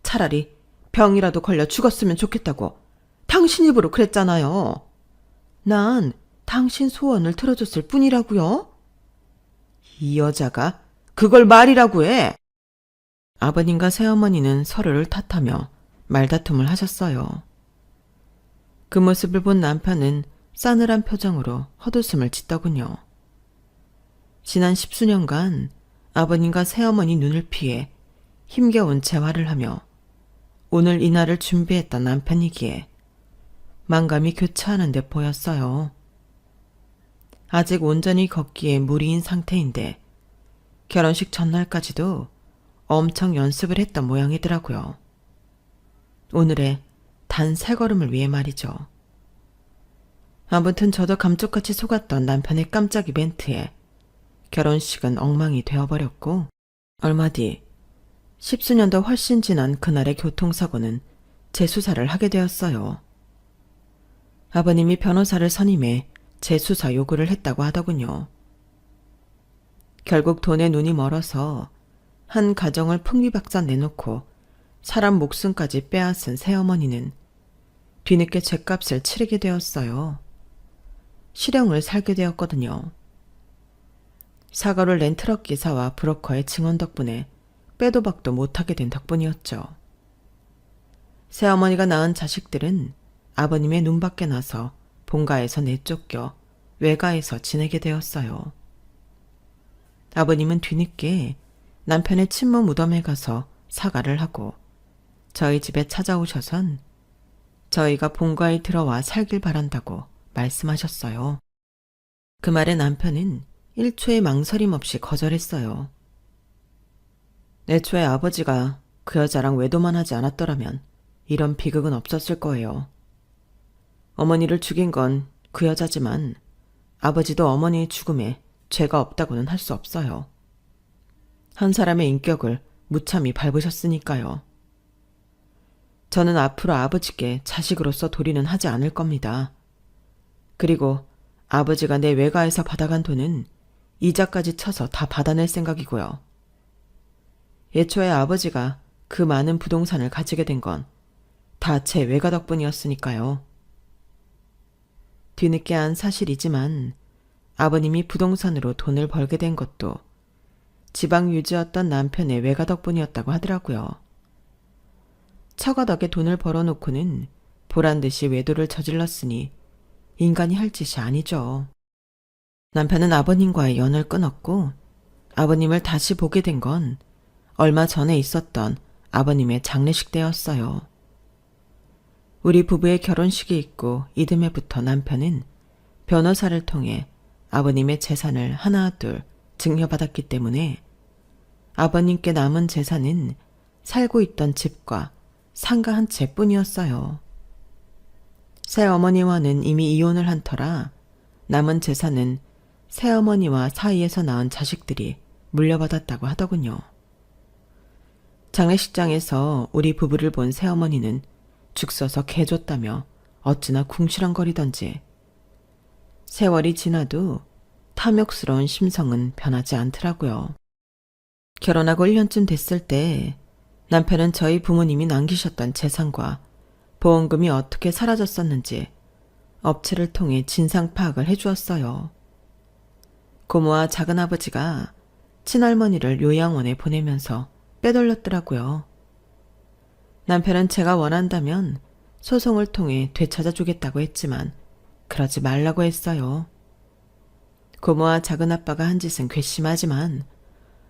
차라리 병이라도 걸려 죽었으면 좋겠다고 당신 입으로 그랬잖아요. 난 당신 소원을 들어줬을 뿐이라고요. 이 여자가 그걸 말이라고 해. 아버님과 새어머니는 서로를 탓하며 말다툼을 하셨어요. 그 모습을 본 남편은 싸늘한 표정으로 헛웃음을 짓더군요. 지난 10수년간 아버님과 새어머니 눈을 피해 힘겨운 재활을 하며 오늘 이날을 준비했던 남편이기에 만감이 교차하는 데 보였어요. 아직 온전히 걷기에 무리인 상태인데 결혼식 전날까지도 엄청 연습을 했던 모양이더라고요. 오늘의 단 3걸음을 위해 말이죠. 아무튼 저도 감쪽같이 속았던 남편의 깜짝이 멘트에 결혼식은 엉망이 되어버렸고 얼마 뒤 10수년도 훨씬 지난 그날의 교통사고는 재수사를 하게 되었어요. 아버님이 변호사를 선임해 재수사 요구를 했다고 하더군요. 결국 돈에 눈이 멀어서 한 가정을 풍비박산 내놓고 사람 목숨까지 빼앗은 새어머니는 뒤늦게 죗값을 치르게 되었어요. 실형을 살게 되었거든요. 사고를 낸 트럭 기사와 브로커의 증언 덕분에 빼도 박도 못하게 된 덕분이었죠. 새어머니가 낳은 자식들은 아버님의 눈밖에 나서 본가에서 내쫓겨 외가에서 지내게 되었어요. 아버님은 뒤늦게 남편의 친모 무덤에 가서 사과를 하고 저희 집에 찾아오셔선 저희가 본가에 들어와 살길 바란다고 말씀하셨어요. 그 말에 남편은 1초의 망설임 없이 거절했어요. 애초에 아버지가 그 여자랑 외도만 하지 않았더라면 이런 비극은 없었을 거예요. 어머니를 죽인 건 그 여자지만 아버지도 어머니의 죽음에 죄가 없다고는 할 수 없어요. 한 사람의 인격을 무참히 밟으셨으니까요. 저는 앞으로 아버지께 자식으로서 도리는 하지 않을 겁니다. 그리고 아버지가 내 외가에서 받아간 돈은 이자까지 쳐서 다 받아낼 생각이고요. 애초에 아버지가 그 많은 부동산을 가지게 된 건 다 제 외가 덕분이었으니까요. 뒤늦게 안 사실이지만 아버님이 부동산으로 돈을 벌게 된 것도 지방 유지였던 남편의 외가 덕분이었다고 하더라고요. 처가 덕에 돈을 벌어놓고는 보란듯이 외도를 저질렀으니 인간이 할 짓이 아니죠. 남편은 아버님과의 연을 끊었고 아버님을 다시 보게 된 건 얼마 전에 있었던 아버님의 장례식 때였어요. 우리 부부의 결혼식이 있고 이듬해부터 남편은 변호사를 통해 아버님의 재산을 하나 둘 증여받았기 때문에 아버님께 남은 재산은 살고 있던 집과 상가 한 채뿐이었어요. 새어머니와는 이미 이혼을 한 터라 남은 재산은 새어머니와 사이에서 낳은 자식들이 물려받았다고 하더군요. 장례식장에서 우리 부부를 본 새어머니는 죽 써서 개줬다며 어찌나 궁시렁거리던지 세월이 지나도 탐욕스러운 심성은 변하지 않더라고요. 결혼하고 1년쯤 됐을 때 남편은 저희 부모님이 남기셨던 재산과 보험금이 어떻게 사라졌었는지 업체를 통해 진상 파악을 해주었어요. 고모와 작은아버지가 친할머니를 요양원에 보내면서 빼돌렸더라고요. 남편은 제가 원한다면 소송을 통해 되찾아주겠다고 했지만 그러지 말라고 했어요. 고모와 작은아빠가 한 짓은 괘씸하지만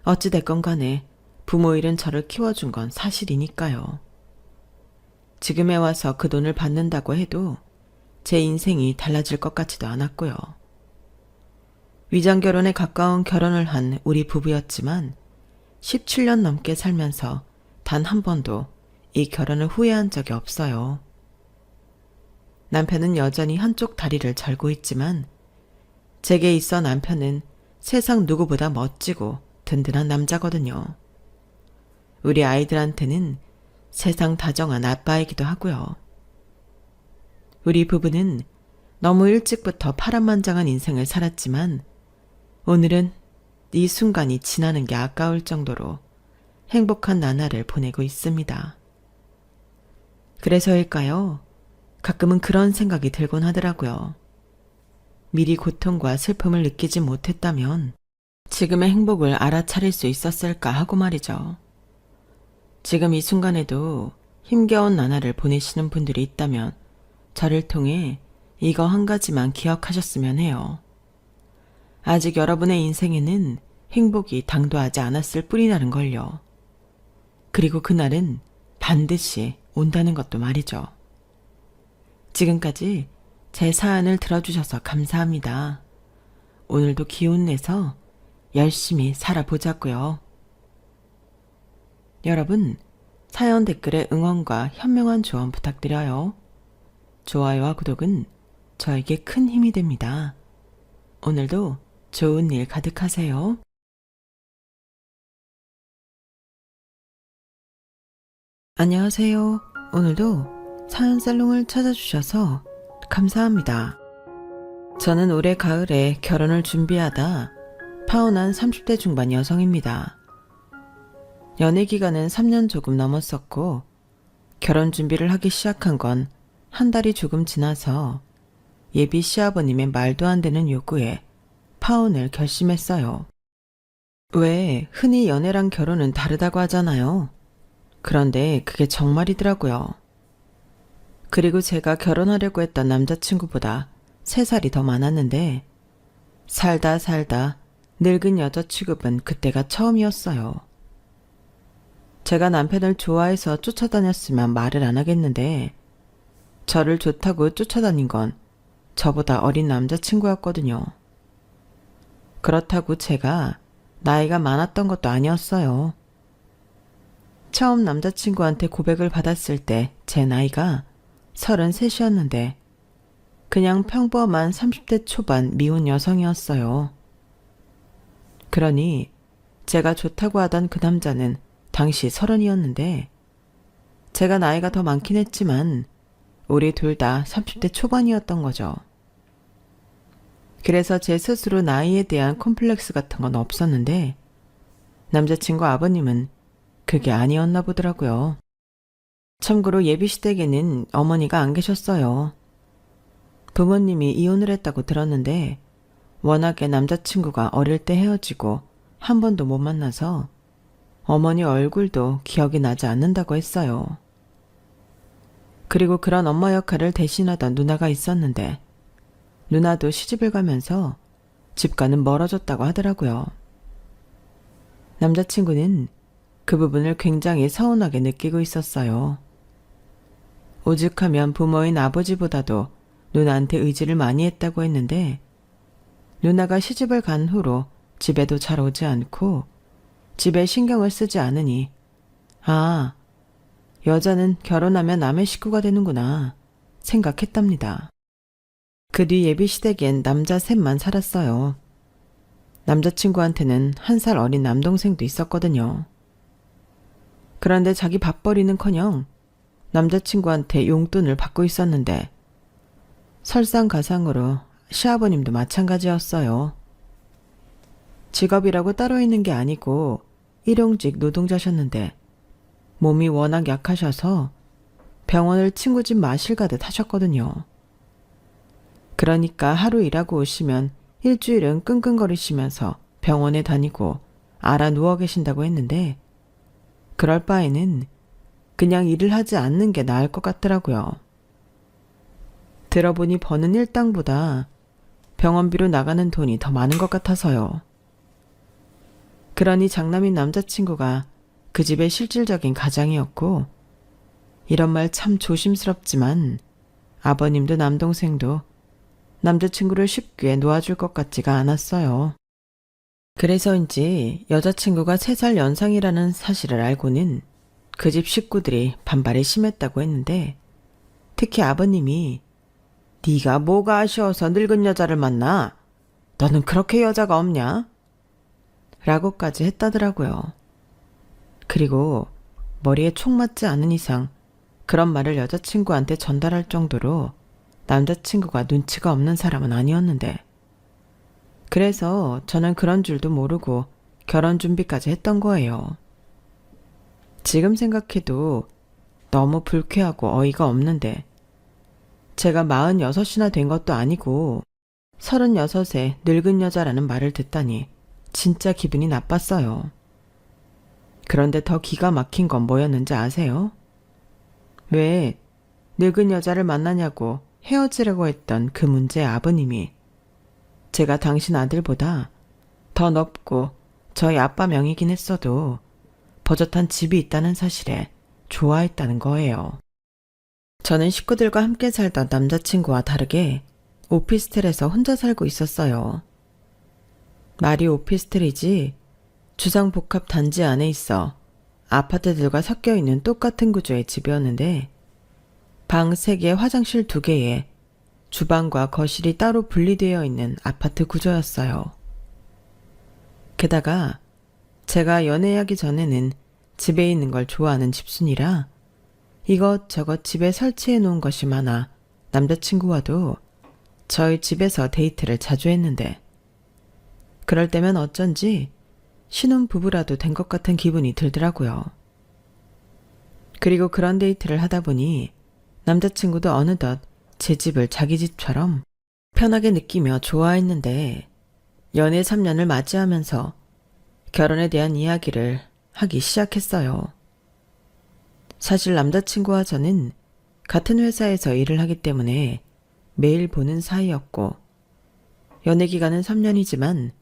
어찌됐건 간에 부모 잃은 저를 키워준 건 사실이니까요. 지금에 와서 그 돈을 받는다고 해도 제 인생이 달라질 것 같지도 않았고요. 위장결혼에 가까운 결혼을 한 우리 부부였지만 17년 넘게 살면서 단 한 번도 이 결혼을 후회한 적이 없어요. 남편은 여전히 한쪽 다리를 절고 있지만 제게 있어 남편은 세상 누구보다 멋지고 든든한 남자거든요. 우리 아이들한테는 세상 다정한 아빠이기도 하고요. 우리 부부는 너무 일찍부터 파란만장한 인생을 살았지만 오늘은 이 순간이 지나는 게 아까울 정도로 행복한 나날을 보내고 있습니다. 그래서일까요? 가끔은 그런 생각이 들곤 하더라고요. 미리 고통과 슬픔을 느끼지 못했다면 지금의 행복을 알아차릴 수 있었을까 하고 말이죠. 지금 이 순간에도 힘겨운 나날을 보내시는 분들이 있다면 저를 통해 이거 한 가지만 기억하셨으면 해요. 아직 여러분의 인생에는 행복이 당도하지 않았을 뿐이라는 걸요. 그리고 그날은 반드시 온다는 것도 말이죠. 지금까지 제 사연을 들어주셔서 감사합니다. 오늘도 기운 내서 열심히 살아보자고요. 여러분, 사연 댓글에 응원과 현명한 조언 부탁드려요. 좋아요와 구독은 저에게 큰 힘이 됩니다. 오늘도 좋은 일 가득하세요. 안녕하세요. 오늘도 사연 살롱을 찾아주셔서 감사합니다. 저는 올해 가을에 결혼을 준비하다 파혼한 30대 중반 여성입니다. 연애 기간은 3년 조금 넘었었고 결혼 준비를 하기 시작한 건 한 달이 조금 지나서 예비 시아버님의 말도 안 되는 요구에 파혼을 결심했어요. 왜 흔히 연애랑 결혼은 다르다고 하잖아요. 그런데 그게 정말이더라고요. 그리고 제가 결혼하려고 했던 남자친구보다 3살이 더 많았는데 살다 늙은 여자 취급은 그때가 처음이었어요. 제가 남편을 좋아해서 쫓아다녔으면 말을 안 하겠는데 저를 좋다고 쫓아다닌 건 저보다 어린 남자친구였거든요. 그렇다고 제가 나이가 많았던 것도 아니었어요. 처음 남자친구한테 고백을 받았을 때 제 나이가 33이었는데 그냥 평범한 30대 초반 미혼 여성이었어요. 그러니 제가 좋다고 하던 그 남자는 당시 30이었는데 제가 나이가 더 많긴 했지만 우리 둘 다 30대 초반이었던 거죠. 그래서 제 스스로 나이에 대한 콤플렉스 같은 건 없었는데 남자친구 아버님은 그게 아니었나 보더라고요. 참고로 예비시댁에는 어머니가 안 계셨어요. 부모님이 이혼을 했다고 들었는데 워낙에 남자친구가 어릴 때 헤어지고 한 번도 못 만나서 어머니 얼굴도 기억이 나지 않는다고 했어요. 그리고 그런 엄마 역할을 대신하던 누나가 있었는데 누나도 시집을 가면서 집과는 멀어졌다고 하더라고요. 남자친구는 그 부분을 굉장히 서운하게 느끼고 있었어요. 오죽하면 부모인 아버지보다도 누나한테 의지를 많이 했다고 했는데 누나가 시집을 간 후로 집에도 잘 오지 않고 집에 신경을 쓰지 않으니 아, 여자는 결혼하면 남의 식구가 되는구나 생각했답니다. 그 뒤 예비시댁엔 남자 셋만 살았어요. 남자친구한테는 1살 어린 남동생도 있었거든요. 그런데 자기 밥벌이는커녕 남자친구한테 용돈을 받고 있었는데 설상가상으로 시아버님도 마찬가지였어요. 직업이라고 따로 있는 게 아니고 일용직 노동자셨는데 몸이 워낙 약하셔서 병원을 친구 집 마실 가듯 하셨거든요. 그러니까 하루 일하고 오시면 일주일은 끙끙거리시면서 병원에 다니고 알아 누워 계신다고 했는데 그럴 바에는 그냥 일을 하지 않는 게 나을 것 같더라고요. 들어보니 버는 일당보다 병원비로 나가는 돈이 더 많은 것 같아서요. 그러니 장남인 남자친구가 그 집의 실질적인 가장이었고 이런 말 참 조심스럽지만 아버님도 남동생도 남자친구를 쉽게 놓아줄 것 같지가 않았어요. 그래서인지 여자친구가 3살 연상이라는 사실을 알고는 그 집 식구들이 반발이 심했다고 했는데 특히 아버님이 네가 뭐가 아쉬워서 늙은 여자를 만나? 너는 그렇게 여자가 없냐? 라고까지 했다더라고요. 그리고 머리에 총 맞지 않은 이상 그런 말을 여자친구한테 전달할 정도로 남자친구가 눈치가 없는 사람은 아니었는데 그래서 저는 그런 줄도 모르고 결혼 준비까지 했던 거예요. 지금 생각해도 너무 불쾌하고 어이가 없는데 제가 46이나 된 것도 아니고 36에 늙은 여자라는 말을 듣다니 진짜 기분이 나빴어요. 그런데 더 기가 막힌 건 뭐였는지 아세요? 왜 늙은 여자를 만나냐고 헤어지려고 했던 그 문제의 아버님이 제가 당신 아들보다 더 넓고 저희 아빠 명이긴 했어도 버젓한 집이 있다는 사실에 좋아했다는 거예요. 저는 식구들과 함께 살던 남자친구와 다르게 오피스텔에서 혼자 살고 있었어요. 말이 오피스텔이지 주상복합 단지 안에 있어 아파트들과 섞여 있는 똑같은 구조의 집이었는데 방 3개, 화장실 2개에 주방과 거실이 따로 분리되어 있는 아파트 구조였어요. 게다가 제가 연애하기 전에는 집에 있는 걸 좋아하는 집순이라 이것저것 집에 설치해 놓은 것이 많아 남자친구와도 저희 집에서 데이트를 자주 했는데 그럴 때면 어쩐지 신혼부부라도 된 것 같은 기분이 들더라고요. 그리고 그런 데이트를 하다 보니 남자친구도 어느덧 제 집을 자기 집처럼 편하게 느끼며 좋아했는데 연애 3년을 맞이하면서 결혼에 대한 이야기를 하기 시작했어요. 사실 남자친구와 저는 같은 회사에서 일을 하기 때문에 매일 보는 사이였고 연애 기간은 3년이지만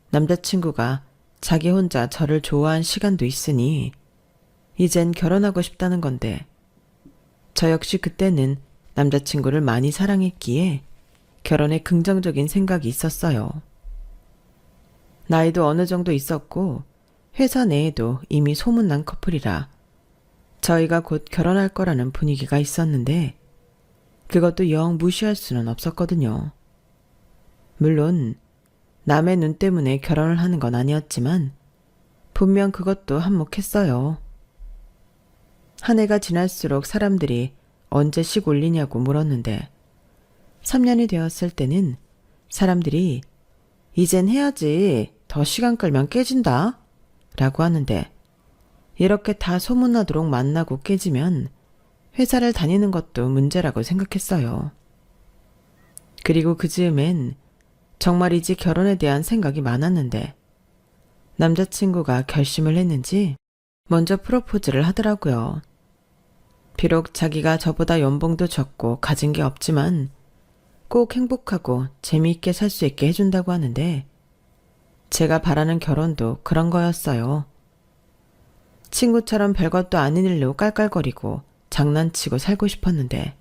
남자친구가 자기 혼자 저를 좋아한 시간도 있으니 이젠 결혼하고 싶다는 건데 저 역시 그때는 남자친구를 많이 사랑했기에 결혼에 긍정적인 생각이 있었어요. 나이도 어느 정도 있었고 회사 내에도 이미 소문난 커플이라 저희가 곧 결혼할 거라는 분위기가 있었는데 그것도 영 무시할 수는 없었거든요. 물론 남의 눈 때문에 결혼을 하는 건 아니었지만 분명 그것도 한몫했어요. 한 해가 지날수록 사람들이 언제 식 올리냐고 물었는데 3년이 되었을 때는 사람들이 이젠 해야지, 더 시간 끌면 깨진다 라고 하는데 이렇게 다 소문나도록 만나고 깨지면 회사를 다니는 것도 문제라고 생각했어요. 그리고 그 즈음엔 정말이지 결혼에 대한 생각이 많았는데 남자친구가 결심을 했는지 먼저 프로포즈를 하더라고요. 비록 자기가 저보다 연봉도 적고 가진 게 없지만 꼭 행복하고 재미있게 살 수 있게 해준다고 하는데 제가 바라는 결혼도 그런 거였어요. 친구처럼 별것도 아닌 일로 깔깔거리고 장난치고 살고 싶었는데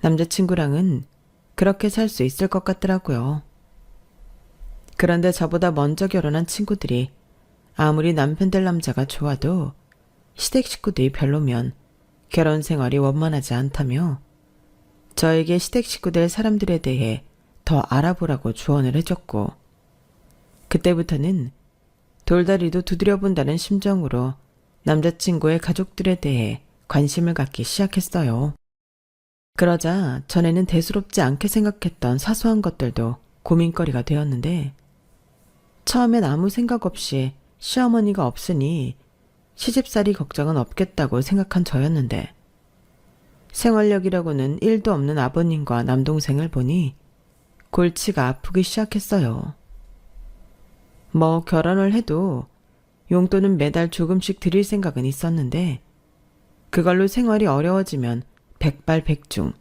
남자친구랑은 그렇게 살 수 있을 것 같더라고요. 그런데 저보다 먼저 결혼한 친구들이 아무리 남편 될 남자가 좋아도 시댁 식구들이 별로면 결혼 생활이 원만하지 않다며 저에게 시댁 식구 될 사람들에 대해 더 알아보라고 조언을 해줬고 그때부터는 돌다리도 두드려 본다는 심정으로 남자친구의 가족들에 대해 관심을 갖기 시작했어요. 그러자 전에는 대수롭지 않게 생각했던 사소한 것들도 고민거리가 되었는데 처음엔 아무 생각 없이 시어머니가 없으니 시집살이 걱정은 없겠다고 생각한 저였는데 생활력이라고는 1도 없는 아버님과 남동생을 보니 골치가 아프기 시작했어요. 뭐 결혼을 해도 용돈은 매달 조금씩 드릴 생각은 있었는데 그걸로 생활이 어려워지면 백발백중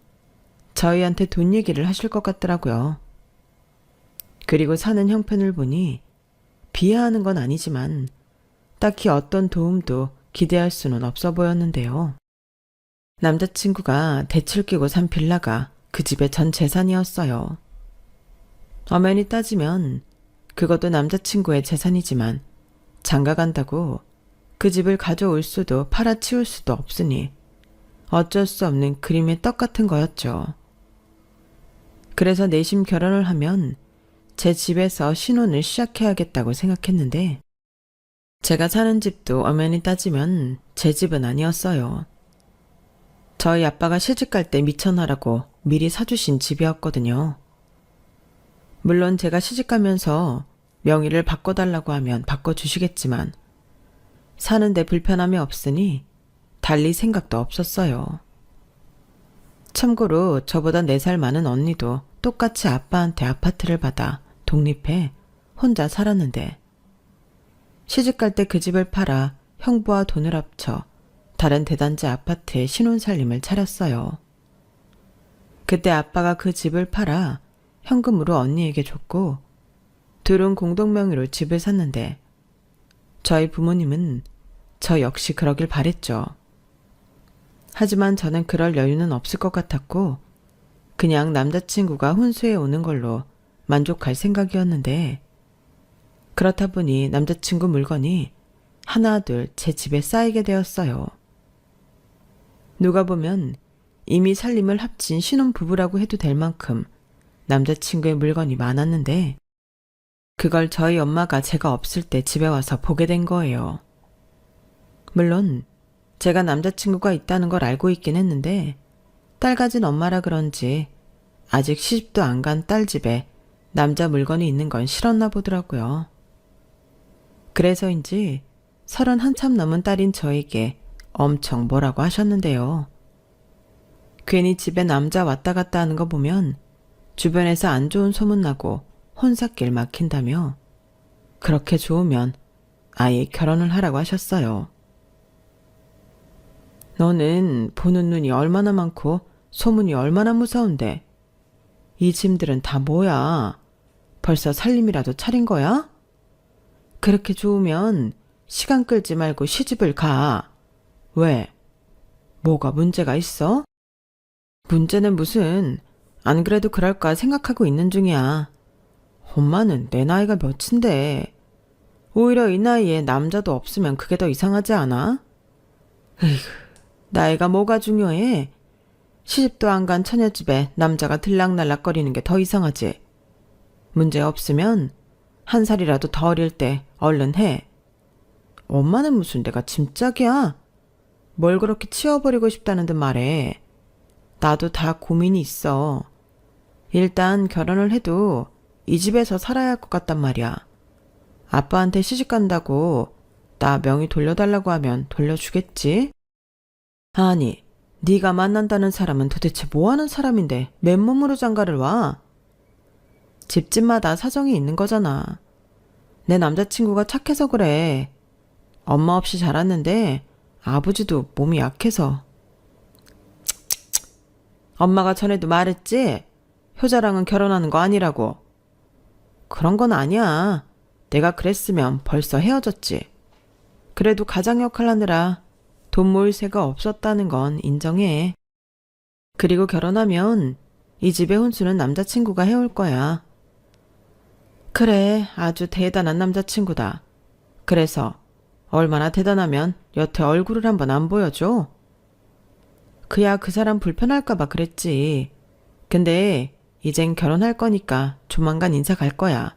저희한테 돈 얘기를 하실 것 같더라고요. 그리고 사는 형편을 보니 비하하는 건 아니지만 딱히 어떤 도움도 기대할 수는 없어 보였는데요. 남자친구가 대출 끼고 산 빌라가 그 집의 전 재산이었어요. 엄연히 따지면 그것도 남자친구의 재산이지만 장가간다고 그 집을 가져올 수도 팔아치울 수도 없으니 어쩔 수 없는 그림의 떡 같은 거였죠. 그래서 내심 결혼을 하면 제 집에서 신혼을 시작해야겠다고 생각했는데 제가 사는 집도 엄연히 따지면 제 집은 아니었어요. 저희 아빠가 시집갈 때 미천하라고 미리 사주신 집이었거든요. 물론 제가 시집가면서 명의를 바꿔달라고 하면 바꿔주시겠지만 사는데 불편함이 없으니 달리 생각도 없었어요. 참고로 저보다 4살 많은 언니도 똑같이 아빠한테 아파트를 받아 독립해 혼자 살았는데 시집갈 때 그 집을 팔아 형부와 돈을 합쳐 다른 대단지 아파트에 신혼살림을 차렸어요. 그때 아빠가 그 집을 팔아 현금으로 언니에게 줬고 둘은 공동명의로 집을 샀는데 저희 부모님은 저 역시 그러길 바랬죠. 하지만 저는 그럴 여유는 없을 것 같았고 그냥 남자친구가 혼수해 오는 걸로 만족할 생각이었는데 그렇다 보니 남자친구 물건이 하나둘 제 집에 쌓이게 되었어요. 누가 보면 이미 살림을 합친 신혼부부라고 해도 될 만큼 남자친구의 물건이 많았는데 그걸 저희 엄마가 제가 없을 때 집에 와서 보게 된 거예요. 물론 제가 남자친구가 있다는 걸 알고 있긴 했는데 딸 가진 엄마라 그런지 아직 시집도 안 간 딸 집에 남자 물건이 있는 건 싫었나 보더라고요. 그래서인지 30 한참 넘은 딸인 저에게 엄청 뭐라고 하셨는데요. 괜히 집에 남자 왔다 갔다 하는 거 보면 주변에서 안 좋은 소문나고 혼삿길 막힌다며 그렇게 좋으면 아예 결혼을 하라고 하셨어요. 너는 보는 눈이 얼마나 많고 소문이 얼마나 무서운데 이 짐들은 다 뭐야? 벌써 살림이라도 차린 거야? 그렇게 좋으면 시간 끌지 말고 시집을 가. 왜? 뭐가 문제가 있어? 문제는 무슨, 안 그래도 그럴까 생각하고 있는 중이야. 엄마는 내 나이가 몇인데. 오히려 이 나이에 남자도 없으면 그게 더 이상하지 않아? 나이가 뭐가 중요해? 시집도 안 간 처녀집에 남자가 들락날락거리는 게 더 이상하지. 문제 없으면 한 살이라도 더 어릴 때 얼른 해. 엄마는 무슨 내가 짐짝이야? 뭘 그렇게 치워버리고 싶다는 듯 말해. 나도 다 고민이 있어. 일단 결혼을 해도 이 집에서 살아야 할 것 같단 말이야. 아빠한테 시집 간다고 나 명의 돌려달라고 하면 돌려주겠지? 아니, 네가 만난다는 사람은 도대체 뭐하는 사람인데 맨몸으로 장가를 와? 집집마다 사정이 있는 거잖아. 내 남자친구가 착해서 그래. 엄마 없이 자랐는데 아버지도 몸이 약해서. 엄마가 전에도 말했지? 효자랑은 결혼하는 거 아니라고. 그런 건 아니야. 내가 그랬으면 벌써 헤어졌지. 그래도 가장 역할 하느라 돈 모을 새가 없었다는 건 인정해. 그리고 결혼하면 이 집의 혼수는 남자친구가 해올 거야. 그래, 아주 대단한 남자친구다. 그래서 얼마나 대단하면 여태 얼굴을 한번 안 보여줘? 그야 그 사람 불편할까봐 그랬지. 근데 이젠 결혼할 거니까 조만간 인사 갈 거야.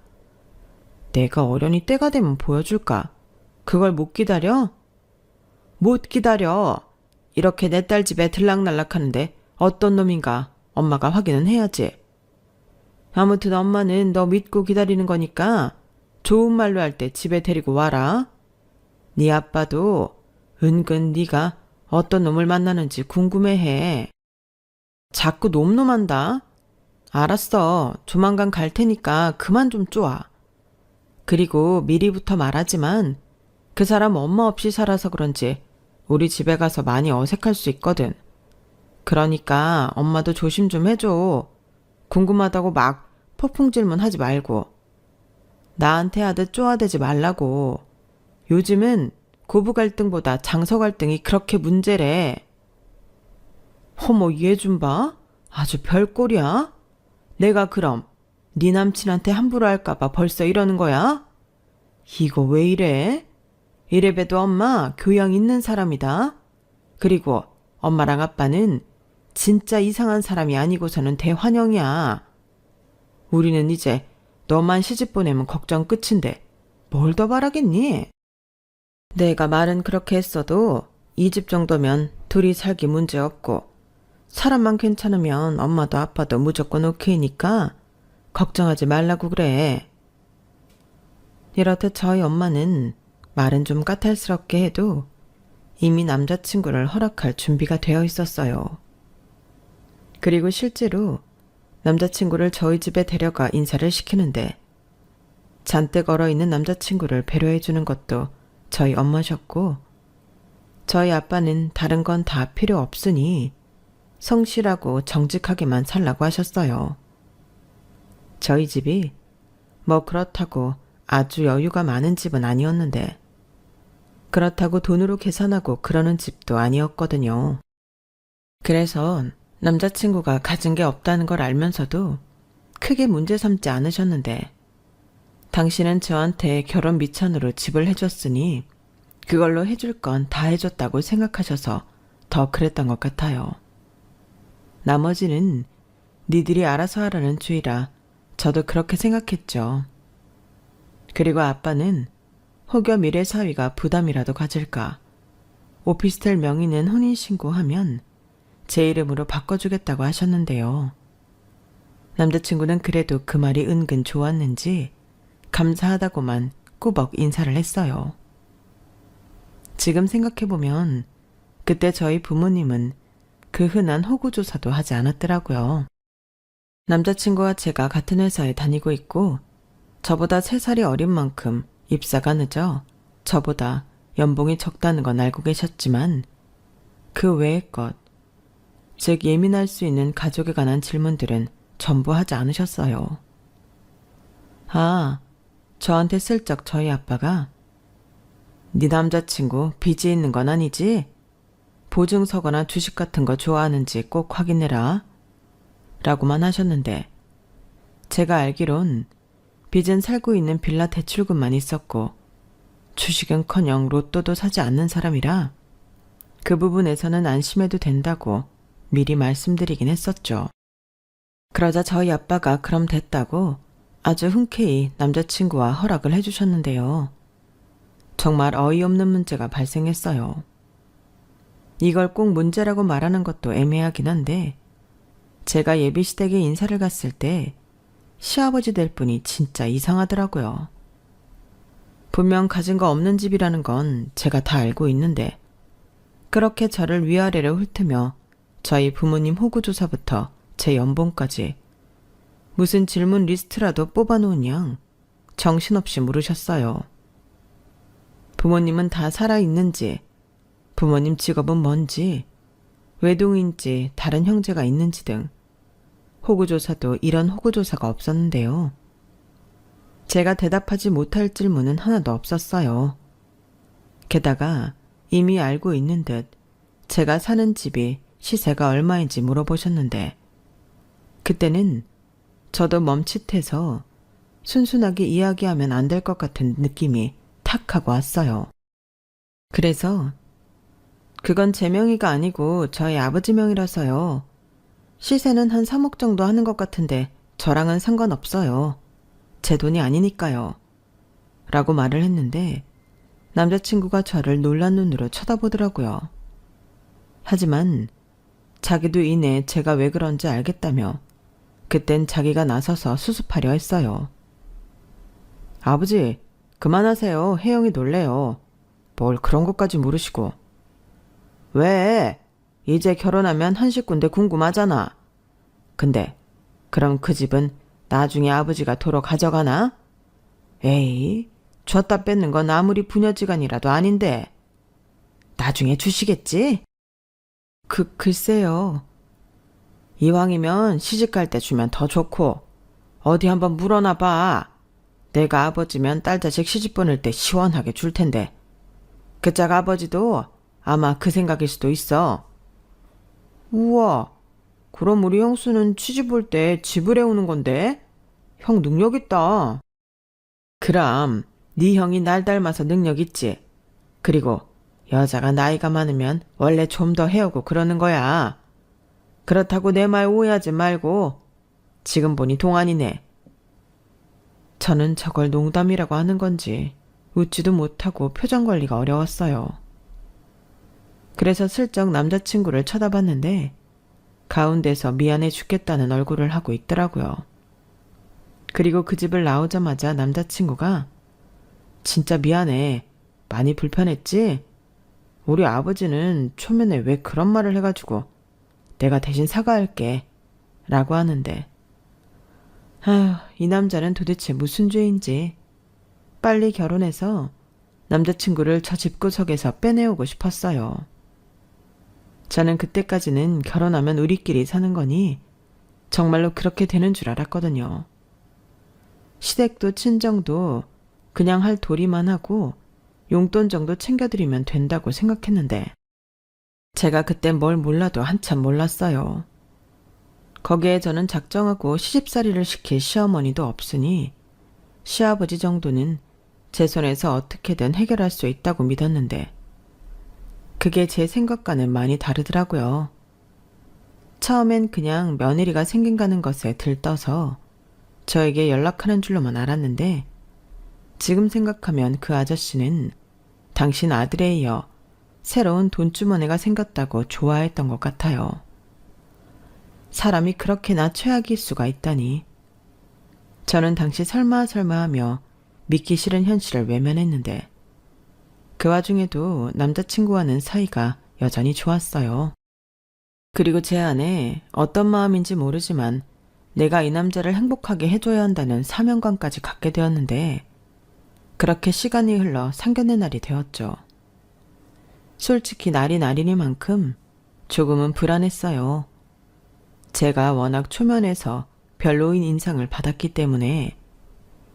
내가 어련히 때가 되면 보여줄까? 그걸 못 기다려? 못 기다려. 이렇게 내 딸 집에 들락날락하는데 어떤 놈인가 엄마가 확인은 해야지. 아무튼 엄마는 너 믿고 기다리는 거니까 좋은 말로 할 때 집에 데리고 와라. 네 아빠도 은근 네가 어떤 놈을 만나는지 궁금해해. 자꾸 놈놈한다. 알았어. 조만간 갈 테니까 그만 좀 쪼아. 그리고 미리부터 말하지만 그 사람 엄마 없이 살아서 그런지 우리 집에 가서 많이 어색할 수 있거든. 그러니까 엄마도 조심 좀 해줘. 궁금하다고 막 폭풍 질문하지 말고. 나한테 하듯 쪼아대지 말라고. 요즘은 고부 갈등보다 장서 갈등이 그렇게 문제래. 어머, 얘 좀 봐. 아주 별꼴이야. 내가 그럼 네 남친한테 함부로 할까봐 벌써 이러는 거야? 이거 왜 이래? 이래봬도 엄마 교양 있는 사람이다. 그리고 엄마랑 아빠는 진짜 이상한 사람이 아니고서는 대환영이야. 우리는 이제 너만 시집 보내면 걱정 끝인데 뭘 더 바라겠니? 내가 말은 그렇게 했어도 이 집 정도면 둘이 살기 문제없고 사람만 괜찮으면 엄마도 아빠도 무조건 오케이니까 걱정하지 말라고 그래. 이렇듯 저희 엄마는 말은 좀 까탈스럽게 해도 이미 남자친구를 허락할 준비가 되어 있었어요. 그리고 실제로 남자친구를 저희 집에 데려가 인사를 시키는데 잔뜩 얼어있는 남자친구를 배려해 주는 것도 저희 엄마셨고 저희 아빠는 다른 건 다 필요 없으니 성실하고 정직하게만 살라고 하셨어요. 저희 집이 뭐 그렇다고 아주 여유가 많은 집은 아니었는데 그렇다고 돈으로 계산하고 그러는 집도 아니었거든요. 그래서 남자친구가 가진 게 없다는 걸 알면서도 크게 문제 삼지 않으셨는데 당신은 저한테 결혼 미천으로 집을 해줬으니 그걸로 해줄 건 다 해줬다고 생각하셔서 더 그랬던 것 같아요. 나머지는 니들이 알아서 하라는 주의라 저도 그렇게 생각했죠. 그리고 아빠는 혹여 미래 사위가 부담이라도 가질까 오피스텔 명의는 혼인신고하면 제 이름으로 바꿔주겠다고 하셨는데요. 남자친구는 그래도 그 말이 은근 좋았는지 감사하다고만 꾸벅 인사를 했어요. 지금 생각해보면 그때 저희 부모님은 그 흔한 호구조사도 하지 않았더라고요. 남자친구와 제가 같은 회사에 다니고 있고 저보다 3살이 어린 만큼 입사가 늦어 저보다 연봉이 적다는 건 알고 계셨지만 그 외의 것, 즉 예민할 수 있는 가족에 관한 질문들은 전부 하지 않으셨어요. 아, 저한테 슬쩍 저희 아빠가 네 남자친구 빚이 있는 건 아니지? 보증서거나 주식 같은 거 좋아하는지 꼭 확인해라 라고만 하셨는데 제가 알기론 빚은 살고 있는 빌라 대출금만 있었고 주식은커녕 로또도 사지 않는 사람이라 그 부분에서는 안심해도 된다고 미리 말씀드리긴 했었죠. 그러자 저희 아빠가 그럼 됐다고 아주 흔쾌히 남자친구와 허락을 해주셨는데요. 정말 어이없는 문제가 발생했어요. 이걸 꼭 문제라고 말하는 것도 애매하긴 한데 제가 예비시댁에 인사를 갔을 때 시아버지 될 분이 진짜 이상하더라고요. 분명 가진 거 없는 집이라는 건 제가 다 알고 있는데 그렇게 저를 위아래로 훑으며 저희 부모님 호구조사부터 제 연봉까지 무슨 질문 리스트라도 뽑아놓은 양 정신없이 물으셨어요. 부모님은 다 살아있는지, 부모님 직업은 뭔지, 외동인지 다른 형제가 있는지 등 호구조사도 이런 호구조사가 없었는데요. 제가 대답하지 못할 질문은 하나도 없었어요. 게다가 이미 알고 있는 듯 제가 사는 집이 시세가 얼마인지 물어보셨는데 그때는 저도 멈칫해서 순순하게 이야기하면 안 될 것 같은 느낌이 탁 하고 왔어요. 그래서 그건 제 명의가 아니고 저희 아버지 명이라서요. 시세는 한 3억 정도 하는 것 같은데 저랑은 상관없어요. 제 돈이 아니니까요. 라고 말을 했는데 남자친구가 저를 놀란 눈으로 쳐다보더라고요. 하지만 자기도 이내 제가 왜 그런지 알겠다며 그땐 자기가 나서서 수습하려 했어요. 아버지, 그만하세요. 혜영이 놀래요. 뭘 그런 것까지 물으시고. 왜? 이제 결혼하면 한 식구인데 궁금하잖아. 근데 그럼 그 집은 나중에 아버지가 도로 가져가나? 에이, 줬다 뺏는 건 아무리 부녀지간이라도 아닌데. 나중에 주시겠지? 글쎄요. 이왕이면 시집갈 때 주면 더 좋고 어디 한번 물어나 봐. 내가 아버지면 딸 자식 시집 보낼 때 시원하게 줄 텐데. 그 짝 아버지도 아마 그 생각일 수도 있어. 우와, 그럼 우리 형수는 취집 올 때 집을 해오는 건데? 형 능력 있다. 그럼 네 형이 날 닮아서 능력 있지. 그리고 여자가 나이가 많으면 원래 좀 더 해오고 그러는 거야. 그렇다고 내 말 오해하지 말고. 지금 보니 동안이네. 저는 저걸 농담이라고 하는 건지 웃지도 못하고 표정 관리가 어려웠어요. 그래서 슬쩍 남자친구를 쳐다봤는데 가운데서 미안해 죽겠다는 얼굴을 하고 있더라고요. 그리고 그 집을 나오자마자 남자친구가 진짜 미안해. 많이 불편했지? 우리 아버지는 초면에 왜 그런 말을 해가지고 내가 대신 사과할게. 라고 하는데 아휴, 이 남자는 도대체 무슨 죄인지 빨리 결혼해서 남자친구를 저 집구석에서 빼내오고 싶었어요. 저는 그때까지는 결혼하면 우리끼리 사는 거니 정말로 그렇게 되는 줄 알았거든요. 시댁도 친정도 그냥 할 도리만 하고 용돈 정도 챙겨드리면 된다고 생각했는데 제가 그때 뭘 몰라도 한참 몰랐어요. 거기에 저는 작정하고 시집살이를 시킬 시어머니도 없으니 시아버지 정도는 제 손에서 어떻게든 해결할 수 있다고 믿었는데 그게 제 생각과는 많이 다르더라고요. 처음엔 그냥 며느리가 생긴다는 것에 들떠서 저에게 연락하는 줄로만 알았는데 지금 생각하면 그 아저씨는 당신 아들에 이어 새로운 돈주머니가 생겼다고 좋아했던 것 같아요. 사람이 그렇게나 최악일 수가 있다니. 저는 당시 설마 하며 믿기 싫은 현실을 외면했는데 그 와중에도 남자친구와는 사이가 여전히 좋았어요. 그리고 제 안에 어떤 마음인지 모르지만 내가 이 남자를 행복하게 해줘야 한다는 사명감까지 갖게 되었는데 그렇게 시간이 흘러 상견례 날이 되었죠. 솔직히 날이 날이니만큼 조금은 불안했어요. 제가 워낙 초면에서 별로인 인상을 받았기 때문에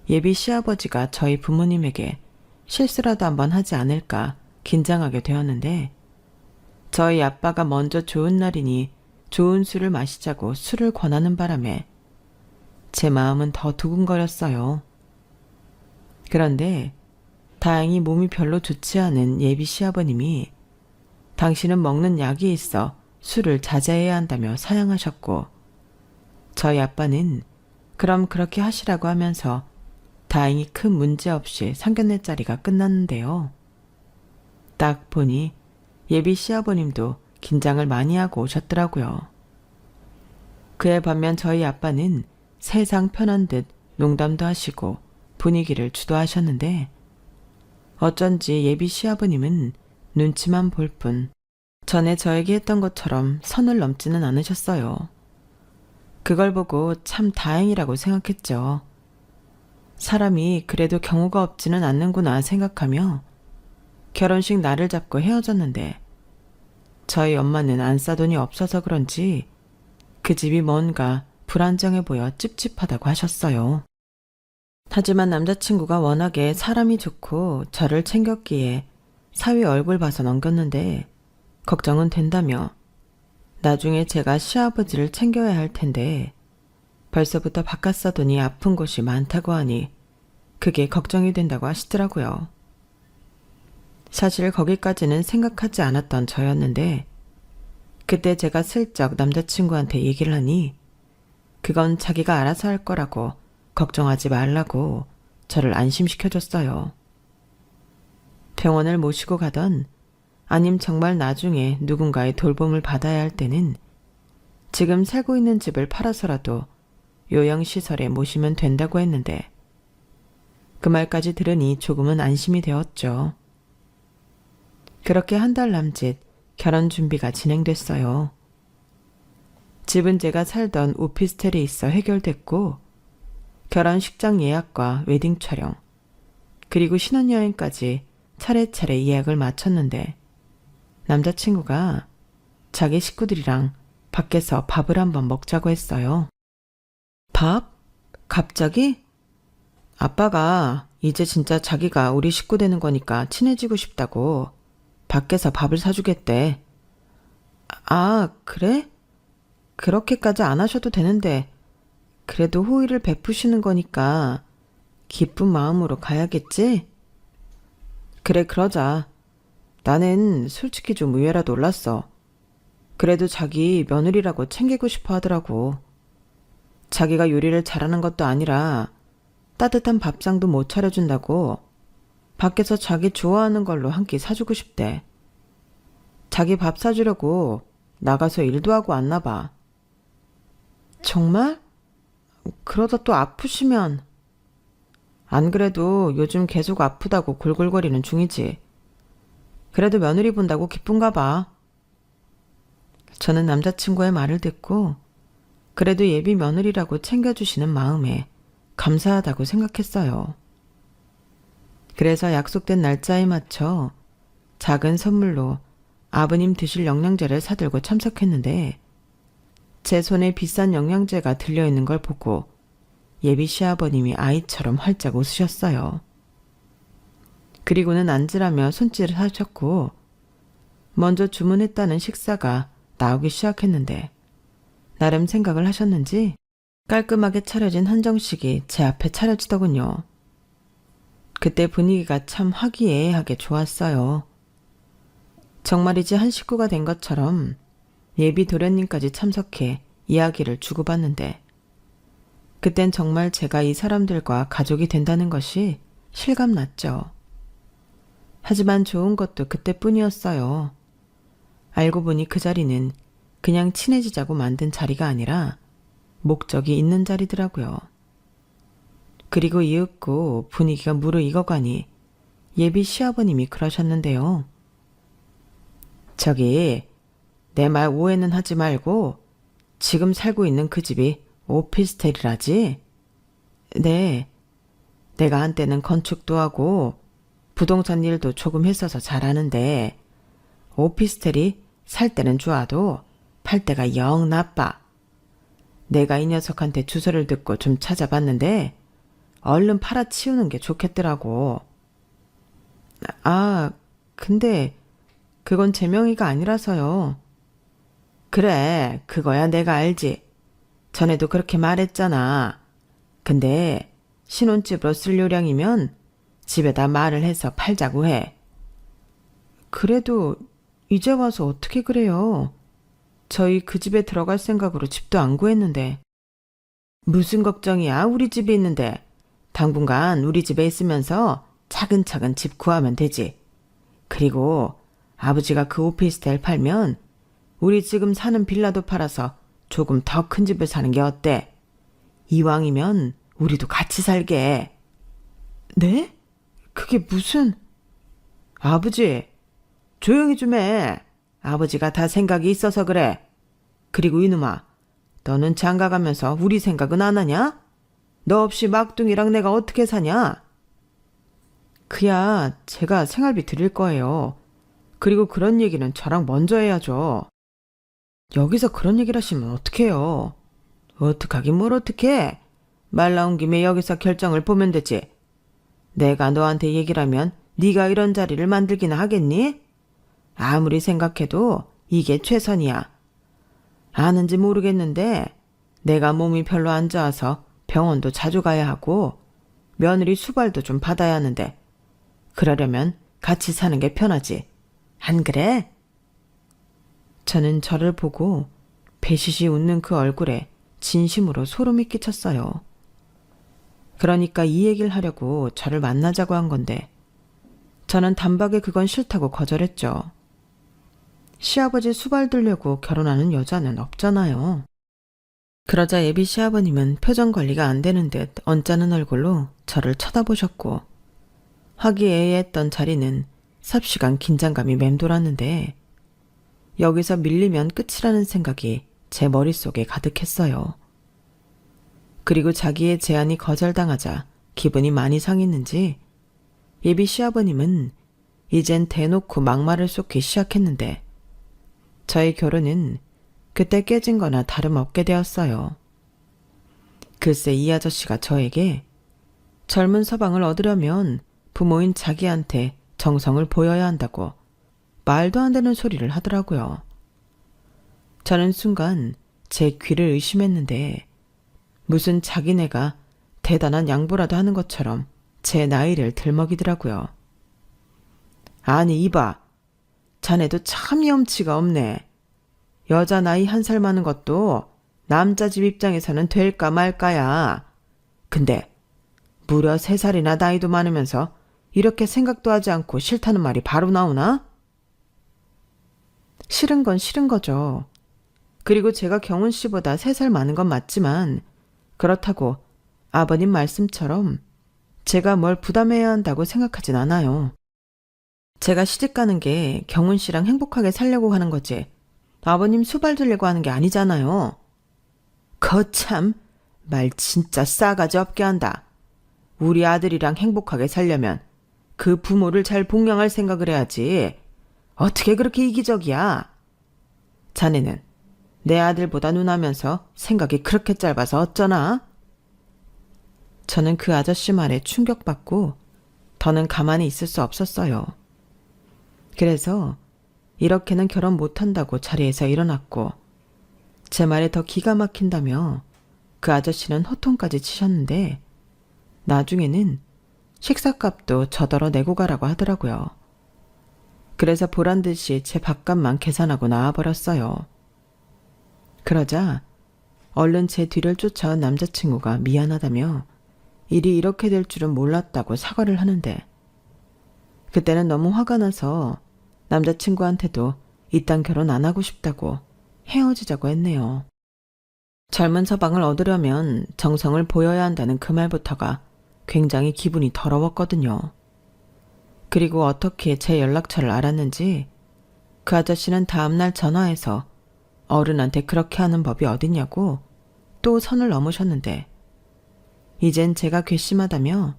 예비 시아버지가 저희 부모님에게 실수라도 한번 하지 않을까 긴장하게 되었는데 저희 아빠가 먼저 좋은 날이니 좋은 술을 마시자고 술을 권하는 바람에 제 마음은 더 두근거렸어요. 그런데 다행히 몸이 별로 좋지 않은 예비 시아버님이 당신은 먹는 약이 있어 술을 자제해야 한다며 사양하셨고, 저희 아빠는 그럼 그렇게 하시라고 하면서 다행히 큰 문제 없이 상견례자리가 끝났는데요. 딱 보니 예비 시아버님도 긴장을 많이 하고 오셨더라고요. 그에 반면 저희 아빠는 세상 편한 듯 농담도 하시고 분위기를 주도하셨는데, 어쩐지 예비 시아버님은 눈치만 볼 뿐 전에 저에게 했던 것처럼 선을 넘지는 않으셨어요. 그걸 보고 참 다행이라고 생각했죠. 사람이 그래도 경우가 없지는 않는구나 생각하며 결혼식 날을 잡고 헤어졌는데, 저희 엄마는 안 싸돈이 없어서 그런지 그 집이 뭔가 불안정해 보여 찝찝하다고 하셨어요. 하지만 남자친구가 워낙에 사람이 좋고 저를 챙겼기에 사위 얼굴 봐서 넘겼는데, 걱정은 된다며 나중에 제가 시아버지를 챙겨야 할 텐데 벌써부터 바깥 사돈이 아픈 곳이 많다고 하니 그게 걱정이 된다고 하시더라고요. 사실 거기까지는 생각하지 않았던 저였는데, 그때 제가 슬쩍 남자친구한테 얘기를 하니 그건 자기가 알아서 할 거라고 걱정하지 말라고 저를 안심시켜줬어요. 병원을 모시고 가던, 아님 정말 나중에 누군가의 돌봄을 받아야 할 때는 지금 살고 있는 집을 팔아서라도 요양시설에 모시면 된다고 했는데, 그 말까지 들으니 조금은 안심이 되었죠. 그렇게 한 달 남짓 결혼 준비가 진행됐어요. 집은 제가 살던 오피스텔에 있어 해결됐고, 결혼식장 예약과 웨딩 촬영, 그리고 신혼여행까지 차례차례 예약을 마쳤는데, 남자친구가 자기 식구들이랑 밖에서 밥을 한번 먹자고 했어요. 밥? 갑자기? 아빠가 이제 진짜 자기가 우리 식구 되는 거니까 친해지고 싶다고 밖에서 밥을 사주겠대. 아, 그래? 그렇게까지 안 하셔도 되는데 그래도 호의를 베푸시는 거니까 기쁜 마음으로 가야겠지? 그래, 그러자. 나는 솔직히 좀 의외라 놀랐어. 그래도 자기 며느리라고 챙기고 싶어 하더라고. 자기가 요리를 잘하는 것도 아니라 따뜻한 밥상도 못 차려준다고 밖에서 자기 좋아하는 걸로 한 끼 사주고 싶대. 자기 밥 사주려고 나가서 일도 하고 왔나 봐. 정말? 그러다 또 아프시면. 안 그래도 요즘 계속 아프다고 골골거리는 중이지. 그래도 며느리 본다고 기쁜가 봐. 저는 남자친구의 말을 듣고 그래도 예비 며느리라고 챙겨주시는 마음에 감사하다고 생각했어요. 그래서 약속된 날짜에 맞춰 작은 선물로 아버님 드실 영양제를 사들고 참석했는데, 제 손에 비싼 영양제가 들려있는 걸 보고 예비 시아버님이 아이처럼 활짝 웃으셨어요. 그리고는 앉으라며 손질을 하셨고, 먼저 주문했다는 식사가 나오기 시작했는데, 나름 생각을 하셨는지 깔끔하게 차려진 한정식이 제 앞에 차려지더군요. 그때 분위기가 참 화기애애하게 좋았어요. 정말이지 한 식구가 된 것처럼 예비 도련님까지 참석해 이야기를 주고받는데, 그땐 정말 제가 이 사람들과 가족이 된다는 것이 실감났죠. 하지만 좋은 것도 그때뿐이었어요. 알고 보니 그 자리는 그냥 친해지자고 만든 자리가 아니라 목적이 있는 자리더라고요. 그리고 이윽고 분위기가 무르익어가니 예비 시아버님이 그러셨는데요. 저기, 내 말 오해는 하지 말고 지금 살고 있는 그 집이 오피스텔이라지? 네, 내가 한때는 건축도 하고 부동산 일도 조금 했어서 잘 아는데, 오피스텔이 살 때는 좋아도 팔 때가 영 나빠. 내가 이 녀석한테 주소를 듣고 좀 찾아봤는데 얼른 팔아치우는 게 좋겠더라고. 아, 근데 그건 제 명의가 아니라서요. 그래, 그거야 내가 알지. 전에도 그렇게 말했잖아. 근데 신혼집으로 쓸 요량이면 집에다 말을 해서 팔자고 해. 그래도 이제 와서 어떻게 그래요? 저희 그 집에 들어갈 생각으로 집도 안 구했는데. 무슨 걱정이야? 우리 집에 있는데. 당분간 우리 집에 있으면서 차근차근 집 구하면 되지. 그리고 아버지가 그 오피스텔 팔면 우리 지금 사는 빌라도 팔아서 조금 더 큰 집을 사는 게 어때? 이왕이면 우리도 같이 살게. 네? 그게 무슨... 아버지, 조용히 좀 해. 아버지가 다 생각이 있어서 그래. 그리고 이놈아, 너는 장가가면서 우리 생각은 안 하냐? 너 없이 막둥이랑 내가 어떻게 사냐? 그야 제가 생활비 드릴 거예요. 그리고 그런 얘기는 저랑 먼저 해야죠. 여기서 그런 얘기를 하시면 어떡해요? 어떡하긴 뭘 어떡해? 말 나온 김에 여기서 결정을 보면 되지. 내가 너한테 얘기를 하면 네가 이런 자리를 만들기나 하겠니? 아무리 생각해도 이게 최선이야. 아는지 모르겠는데 내가 몸이 별로 안 좋아서 병원도 자주 가야 하고 며느리 수발도 좀 받아야 하는데 그러려면 같이 사는 게 편하지. 안 그래? 저는 저를 보고 배시시 웃는 그 얼굴에 진심으로 소름이 끼쳤어요. 그러니까 이 얘기를 하려고 저를 만나자고 한 건데 저는 단박에 그건 싫다고 거절했죠. 시아버지 수발 들려고 결혼하는 여자는 없잖아요. 그러자 예비 시아버님은 표정 관리가 안 되는 듯 언짢은 얼굴로 저를 쳐다보셨고 화기애애했던 자리는 삽시간 긴장감이 맴돌았는데 여기서 밀리면 끝이라는 생각이 제 머릿속에 가득했어요. 그리고 자기의 제안이 거절당하자 기분이 많이 상했는지 예비 시아버님은 이젠 대놓고 막말을 쏟기 시작했는데 저의 결혼은 그때 깨진 거나 다름없게 되었어요. 글쎄 이 아저씨가 저에게 젊은 서방을 얻으려면 부모인 자기한테 정성을 보여야 한다고 말도 안 되는 소리를 하더라고요. 저는 순간 제 귀를 의심했는데 무슨 자기네가 대단한 양보라도 하는 것처럼 제 나이를 들먹이더라고요. 아니 이봐, 자네도 참 염치가 없네. 여자 나이 1살 많은 것도 남자 집 입장에서는 될까 말까야. 근데 무려 3살이나 나이도 많으면서 이렇게 생각도 하지 않고 싫다는 말이 바로 나오나? 싫은 건 싫은 거죠. 그리고 제가 경훈 씨보다 3살 많은 건 맞지만 그렇다고 아버님 말씀처럼 제가 뭘 부담해야 한다고 생각하진 않아요. 제가 시집 가는 게 경훈 씨랑 행복하게 살려고 하는 거지 아버님 수발 들려고 하는 게 아니잖아요. 거참 말 진짜 싸가지 없게 한다. 우리 아들이랑 행복하게 살려면 그 부모를 잘 복양할 생각을 해야지. 어떻게 그렇게 이기적이야? 자네는 내 아들보다 누나면서 생각이 그렇게 짧아서 어쩌나? 저는 그 아저씨 말에 충격받고 더는 가만히 있을 수 없었어요. 그래서 이렇게는 결혼 못한다고 자리에서 일어났고 제 말에 더 기가 막힌다며 그 아저씨는 호통까지 치셨는데 나중에는 식사값도 저더러 내고 가라고 하더라고요. 그래서 보란듯이 제 밥값만 계산하고 나와버렸어요. 그러자 얼른 제 뒤를 쫓아온 남자친구가 미안하다며 일이 이렇게 될 줄은 몰랐다고 사과를 하는데 그때는 너무 화가 나서 남자친구한테도 이딴 결혼 안 하고 싶다고 헤어지자고 했네요. 젊은 서방을 얻으려면 정성을 보여야 한다는 그 말부터가 굉장히 기분이 더러웠거든요. 그리고 어떻게 제 연락처를 알았는지 그 아저씨는 다음날 전화해서 어른한테 그렇게 하는 법이 어딨냐고 또 선을 넘으셨는데 이젠 제가 괘씸하다며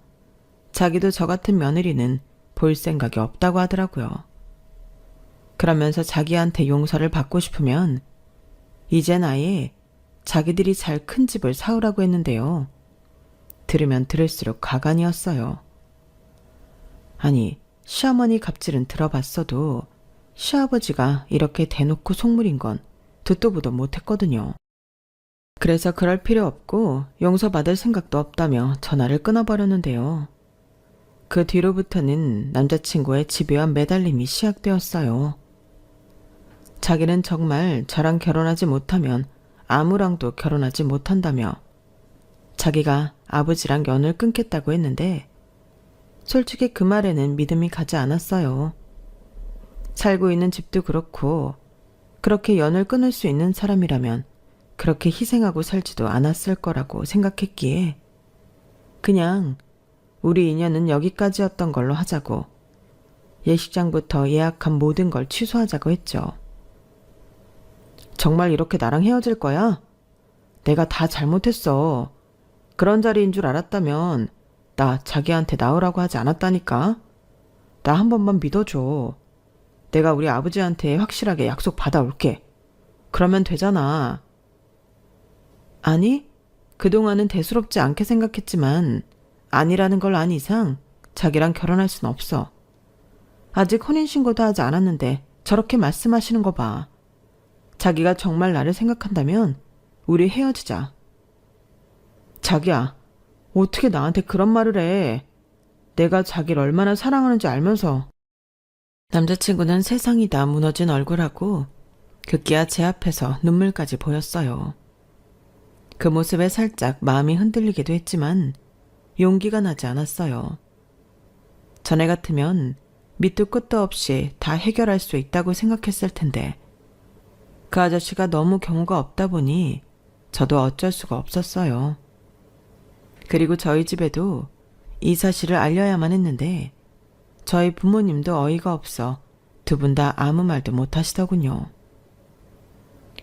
자기도 저 같은 며느리는 볼 생각이 없다고 하더라고요. 그러면서 자기한테 용서를 받고 싶으면 이젠 아예 자기들이 잘 큰 집을 사오라고 했는데요. 들으면 들을수록 가관이었어요. 아니, 시어머니 갑질은 들어봤어도 시아버지가 이렇게 대놓고 속물인 건 듣도 보도 못했거든요. 그래서 그럴 필요 없고 용서받을 생각도 없다며 전화를 끊어버렸는데요. 그 뒤로부터는 남자친구의 집요한 매달림이 시작되었어요. 자기는 정말 저랑 결혼하지 못하면 아무랑도 결혼하지 못한다며 자기가 아버지랑 연을 끊겠다고 했는데 솔직히 그 말에는 믿음이 가지 않았어요. 살고 있는 집도 그렇고 그렇게 연을 끊을 수 있는 사람이라면 그렇게 희생하고 살지도 않았을 거라고 생각했기에 그냥 우리 인연은 여기까지였던 걸로 하자고 예식장부터 예약한 모든 걸 취소하자고 했죠. 정말 이렇게 나랑 헤어질 거야? 내가 다 잘못했어. 그런 자리인 줄 알았다면 나 자기한테 나오라고 하지 않았다니까. 나 한 번만 믿어줘. 내가 우리 아버지한테 확실하게 약속 받아올게. 그러면 되잖아. 아니, 그동안은 대수롭지 않게 생각했지만 아니라는 걸 안 이상 자기랑 결혼할 순 없어. 아직 혼인신고도 하지 않았는데 저렇게 말씀하시는 거 봐. 자기가 정말 나를 생각한다면 우리 헤어지자. 자기야, 어떻게 나한테 그런 말을 해. 내가 자기를 얼마나 사랑하는지 알면서. 남자친구는 세상이 다 무너진 얼굴하고 급기야 제 앞에서 눈물까지 보였어요. 그 모습에 살짝 마음이 흔들리기도 했지만 용기가 나지 않았어요. 전에 같으면 밑도 끝도 없이 다 해결할 수 있다고 생각했을 텐데 그 아저씨가 너무 경우가 없다 보니 저도 어쩔 수가 없었어요. 그리고 저희 집에도 이 사실을 알려야만 했는데 저희 부모님도 어이가 없어 두 분 다 아무 말도 못 하시더군요.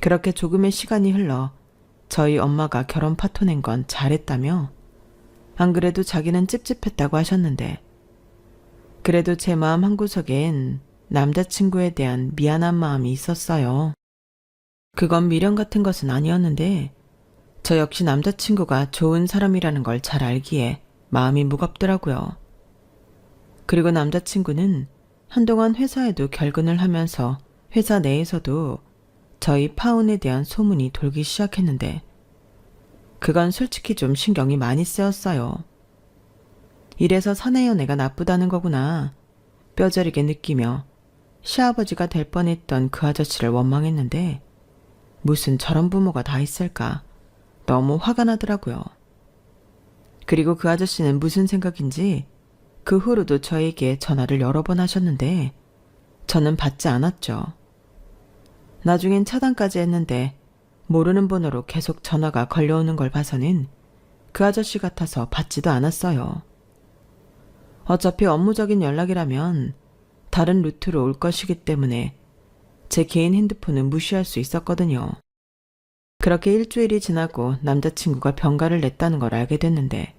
그렇게 조금의 시간이 흘러 저희 엄마가 결혼 파토 낸 건 잘했다며 안 그래도 자기는 찝찝했다고 하셨는데 그래도 제 마음 한구석엔 남자친구에 대한 미안한 마음이 있었어요. 그건 미련 같은 것은 아니었는데 저 역시 남자친구가 좋은 사람이라는 걸 잘 알기에 마음이 무겁더라고요. 그리고 남자친구는 한동안 회사에도 결근을 하면서 회사 내에서도 저희 파혼에 대한 소문이 돌기 시작했는데 그건 솔직히 좀 신경이 많이 쓰였어요. 이래서 사내 연애가 나쁘다는 거구나 뼈저리게 느끼며 시아버지가 될 뻔했던 그 아저씨를 원망했는데 무슨 저런 부모가 다 있을까 너무 화가 나더라고요. 그리고 그 아저씨는 무슨 생각인지 그 후로도 저에게 전화를 여러 번 하셨는데 저는 받지 않았죠. 나중엔 차단까지 했는데 모르는 번호로 계속 전화가 걸려오는 걸 봐서는 그 아저씨 같아서 받지도 않았어요. 어차피 업무적인 연락이라면 다른 루트로 올 것이기 때문에 제 개인 핸드폰은 무시할 수 있었거든요. 그렇게 일주일이 지나고 남자친구가 병가를 냈다는 걸 알게 됐는데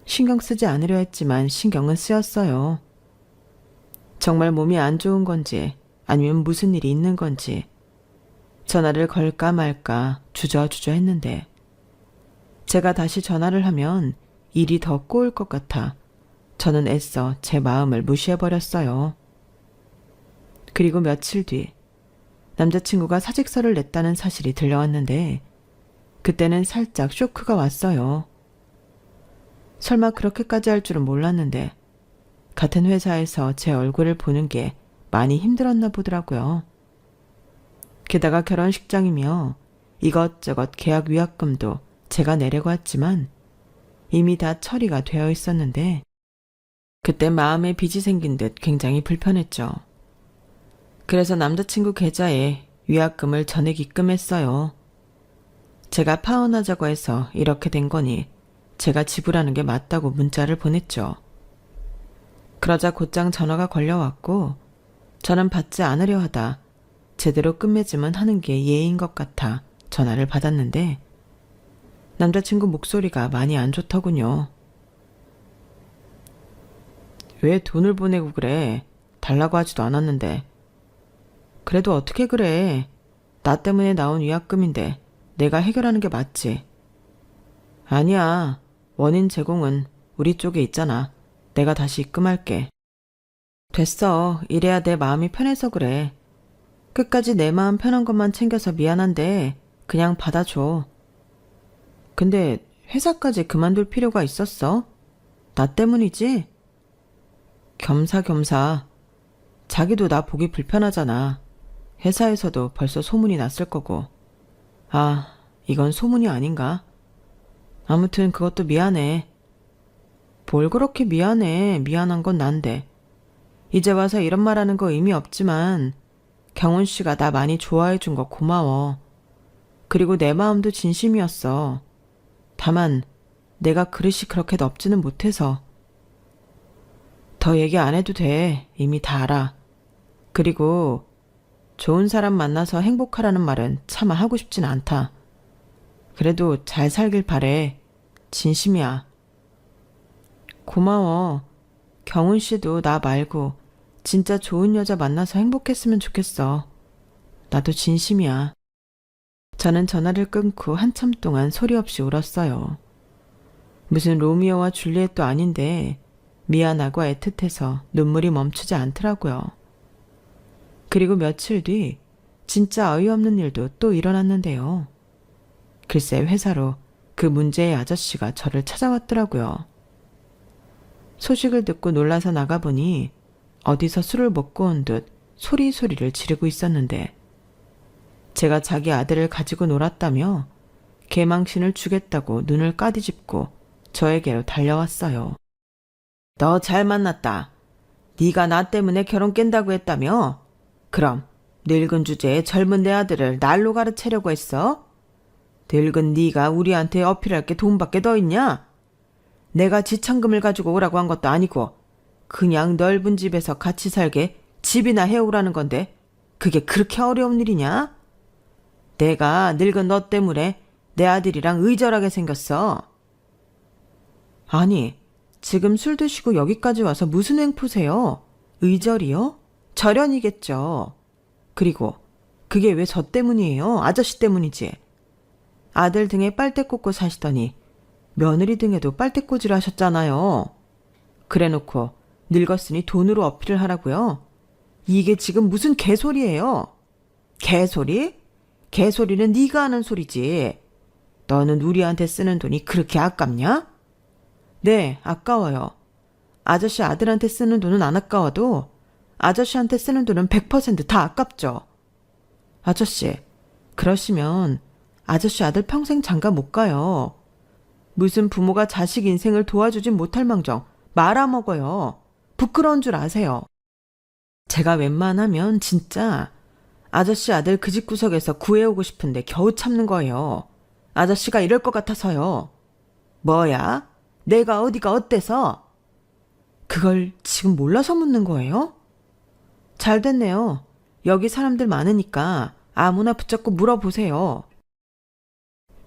신경 쓰지 않으려 했지만 신경은 쓰였어요. 정말 몸이 안 좋은 건지 아니면 무슨 일이 있는 건지 전화를 걸까 말까 주저주저 했는데 제가 다시 전화를 하면 일이 더 꼬일 것 같아 저는 애써 제 마음을 무시해버렸어요. 그리고 며칠 뒤 남자친구가 사직서를 냈다는 사실이 들려왔는데 그때는 살짝 쇼크가 왔어요. 설마 그렇게까지 할 줄은 몰랐는데 같은 회사에서 제 얼굴을 보는 게 많이 힘들었나 보더라고요. 게다가 결혼식장이며 이것저것 계약 위약금도 제가 내려고 했지만 이미 다 처리가 되어 있었는데 그때 마음에 빚이 생긴 듯 굉장히 불편했죠. 그래서 남자친구 계좌에 위약금을 전액 입금했어요. 제가 파혼하자고 해서 이렇게 된 거니 제가 지불하는 게 맞다고 문자를 보냈죠. 그러자 곧장 전화가 걸려왔고 저는 받지 않으려 하다 제대로 끝맺음은 하는 게 예의인 것 같아 전화를 받았는데 남자친구 목소리가 많이 안 좋더군요. 왜 돈을 보내고 그래? 달라고 하지도 않았는데. 그래도 어떻게 그래? 나 때문에 나온 위약금인데 내가 해결하는 게 맞지. 아니야. 원인 제공은 우리 쪽에 있잖아. 내가 다시 입금할게. 됐어. 이래야 내 마음이 편해서 그래. 끝까지 내 마음 편한 것만 챙겨서 미안한데 그냥 받아줘. 근데 회사까지 그만둘 필요가 있었어? 나 때문이지? 겸사겸사. 자기도 나 보기 불편하잖아. 회사에서도 벌써 소문이 났을 거고. 아, 이건 소문이 아닌가? 아무튼 그것도 미안해. 뭘 그렇게 미안해. 미안한 건 난데. 이제 와서 이런 말 하는 거 의미 없지만 경훈 씨가 나 많이 좋아해 준 거 고마워. 그리고 내 마음도 진심이었어. 다만 내가 그릇이 그렇게 넓지는 못해서. 더 얘기 안 해도 돼. 이미 다 알아. 그리고 좋은 사람 만나서 행복하라는 말은 차마 하고 싶진 않다. 그래도 잘 살길 바래. 진심이야. 고마워. 경훈 씨도 나 말고 진짜 좋은 여자 만나서 행복했으면 좋겠어. 나도 진심이야. 저는 전화를 끊고 한참 동안 소리 없이 울었어요. 무슨 로미오와 줄리엣도 아닌데 미안하고 애틋해서 눈물이 멈추지 않더라고요. 그리고 며칠 뒤 진짜 어이없는 일도 또 일어났는데요. 글쎄 회사로 그 문제의 아저씨가 저를 찾아왔더라고요. 소식을 듣고 놀라서 나가보니 어디서 술을 먹고 온 듯 소리소리를 지르고 있었는데 제가 자기 아들을 가지고 놀았다며 개망신을 주겠다고 눈을 까디집고 저에게로 달려왔어요. 너 잘 만났다. 네가 나 때문에 결혼 깬다고 했다며? 그럼 늙은 주제에 젊은 내 아들을 날로 가르치려고 했어? 늙은 네가 우리한테 어필할 게 돈밖에 더 있냐? 내가 지참금을 가지고 오라고 한 것도 아니고 그냥 넓은 집에서 같이 살게 집이나 해오라는 건데 그게 그렇게 어려운 일이냐? 내가 늙은 너 때문에 내 아들이랑 의절하게 생겼어. 아니, 지금 술 드시고 여기까지 와서 무슨 횡포세요? 의절이요? 절연이겠죠. 그리고 그게 왜 저 때문이에요? 아저씨 때문이지. 아들 등에 빨대 꽂고 사시더니 며느리 등에도 빨대 꽂으려 하셨잖아요. 그래놓고 늙었으니 돈으로 어필을 하라고요? 이게 지금 무슨 개소리예요? 개소리? 개소리는 네가 하는 소리지. 너는 우리한테 쓰는 돈이 그렇게 아깝냐? 네, 아까워요. 아저씨 아들한테 쓰는 돈은 안 아까워도 아저씨한테 쓰는 돈은 100%다 아깝죠. 아저씨, 그러시면 아저씨 아들 평생 장가 못 가요. 무슨 부모가 자식 인생을 도와주진 못할 망정 말아먹어요. 부끄러운 줄 아세요. 제가 웬만하면 진짜 아저씨 아들 그 집구석에서 구해오고 싶은데 겨우 참는 거예요. 아저씨가 이럴 것 같아서요. 뭐야? 내가 어디가 어때서? 그걸 지금 몰라서 묻는 거예요? 잘 됐네요. 여기 사람들 많으니까 아무나 붙잡고 물어보세요.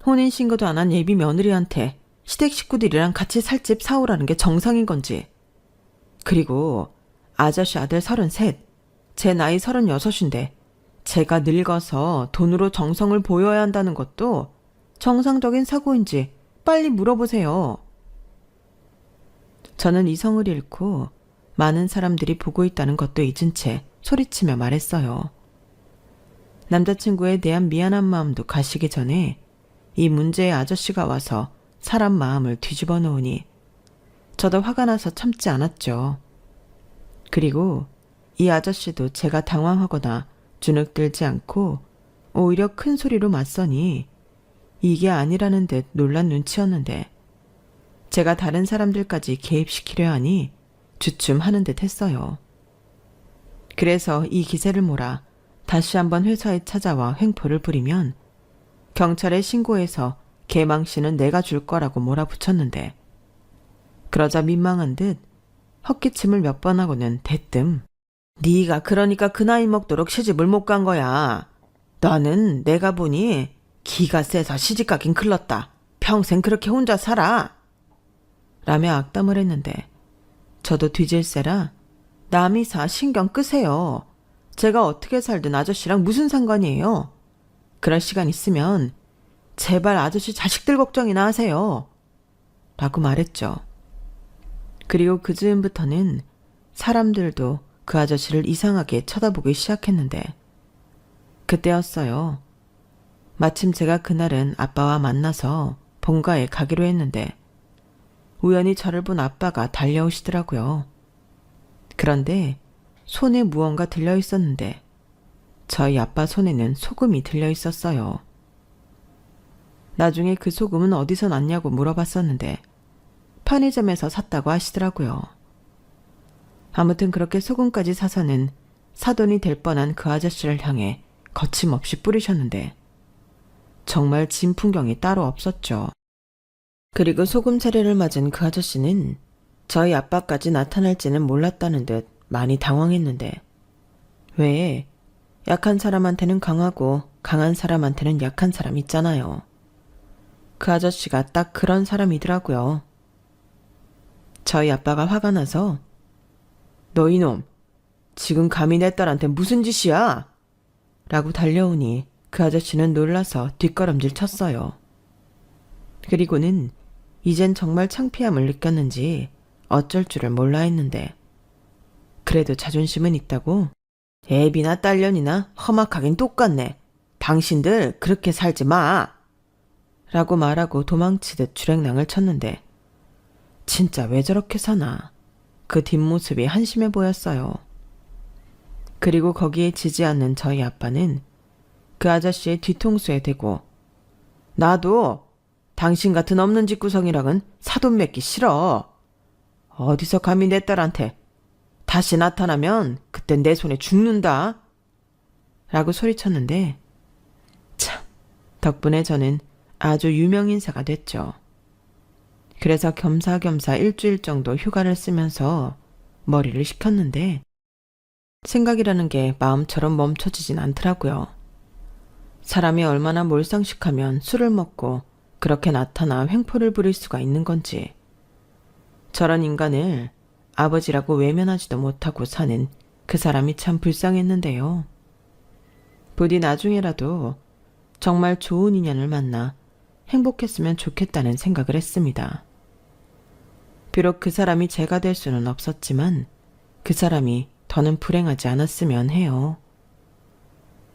혼인신고도 안 한 예비 며느리한테 시댁 식구들이랑 같이 살 집 사오라는 게 정상인 건지. 그리고 아저씨 아들 33, 제 나이 36인데 제가 늙어서 돈으로 정성을 보여야 한다는 것도 정상적인 사고인지 빨리 물어보세요. 저는 이성을 잃고 많은 사람들이 보고 있다는 것도 잊은 채 소리치며 말했어요. 남자친구에 대한 미안한 마음도 가시기 전에 이 문제의 아저씨가 와서 사람 마음을 뒤집어 놓으니 저도 화가 나서 참지 않았죠. 그리고 이 아저씨도 제가 당황하거나 주눅들지 않고 오히려 큰 소리로 맞서니 이게 아니라는 듯 놀란 눈치였는데 제가 다른 사람들까지 개입시키려 하니 주춤하는 듯 했어요. 그래서 이 기세를 몰아 다시 한번 회사에 찾아와 횡포를 부리면 경찰에 신고해서 개망신은 내가 줄 거라고 몰아붙였는데 그러자 민망한 듯 헛기침을 몇 번 하고는 대뜸 네가 그러니까 그 나이 먹도록 시집을 못 간 거야. 너는 내가 보니 기가 세서 시집가긴 글렀다. 평생 그렇게 혼자 살아. 라며 악담을 했는데 저도 뒤질세라 남이 사 신경 끄세요. 제가 어떻게 살든 아저씨랑 무슨 상관이에요. 그럴 시간 있으면 제발 아저씨 자식들 걱정이나 하세요. 라고 말했죠. 그리고 그 즈음부터는 사람들도 그 아저씨를 이상하게 쳐다보기 시작했는데 그때였어요. 마침 제가 그날은 아빠와 만나서 본가에 가기로 했는데 우연히 저를 본 아빠가 달려오시더라고요. 그런데 손에 무언가 들려 있었는데 저희 아빠 손에는 소금이 들려 있었어요. 나중에 그 소금은 어디서 났냐고 물어봤었는데 편의점에서 샀다고 하시더라고요. 아무튼 그렇게 소금까지 사서는 사돈이 될 뻔한 그 아저씨를 향해 거침없이 뿌리셨는데 정말 진풍경이 따로 없었죠. 그리고 소금 차례를 맞은 그 아저씨는 저희 아빠까지 나타날지는 몰랐다는 듯 많이 당황했는데 왜 약한 사람한테는 강하고 강한 사람한테는 약한 사람 있잖아요. 그 아저씨가 딱 그런 사람이더라고요. 저희 아빠가 화가 나서 너 이놈 지금 감히 내 딸한테 무슨 짓이야? 라고 달려오니 그 아저씨는 놀라서 뒷걸음질 쳤어요. 그리고는 이젠 정말 창피함을 느꼈는지 어쩔 줄을 몰라 했는데 그래도 자존심은 있다고? 애비나 딸년이나 험악하긴 똑같네. 당신들 그렇게 살지 마. 라고 말하고 도망치듯 주랭랑을 쳤는데 진짜 왜 저렇게 사나. 그 뒷모습이 한심해 보였어요. 그리고 거기에 지지 않는 저희 아빠는 그 아저씨의 뒤통수에 대고 나도 당신 같은 없는 집구성이랑은 사돈 맺기 싫어. 어디서 감히 내 딸한테 다시 나타나면 그땐 내 손에 죽는다. 라고 소리쳤는데 참 덕분에 저는 아주 유명인사가 됐죠. 그래서 겸사겸사 일주일 정도 휴가를 쓰면서 머리를 식혔는데 생각이라는 게 마음처럼 멈춰지진 않더라고요. 사람이 얼마나 몰상식하면 술을 먹고 그렇게 나타나 횡포를 부릴 수가 있는 건지 저런 인간을 아버지라고 외면하지도 못하고 사는 그 사람이 참 불쌍했는데요. 부디 나중에라도 정말 좋은 인연을 만나 행복했으면 좋겠다는 생각을 했습니다. 비록 그 사람이 제가 될 수는 없었지만 그 사람이 더는 불행하지 않았으면 해요.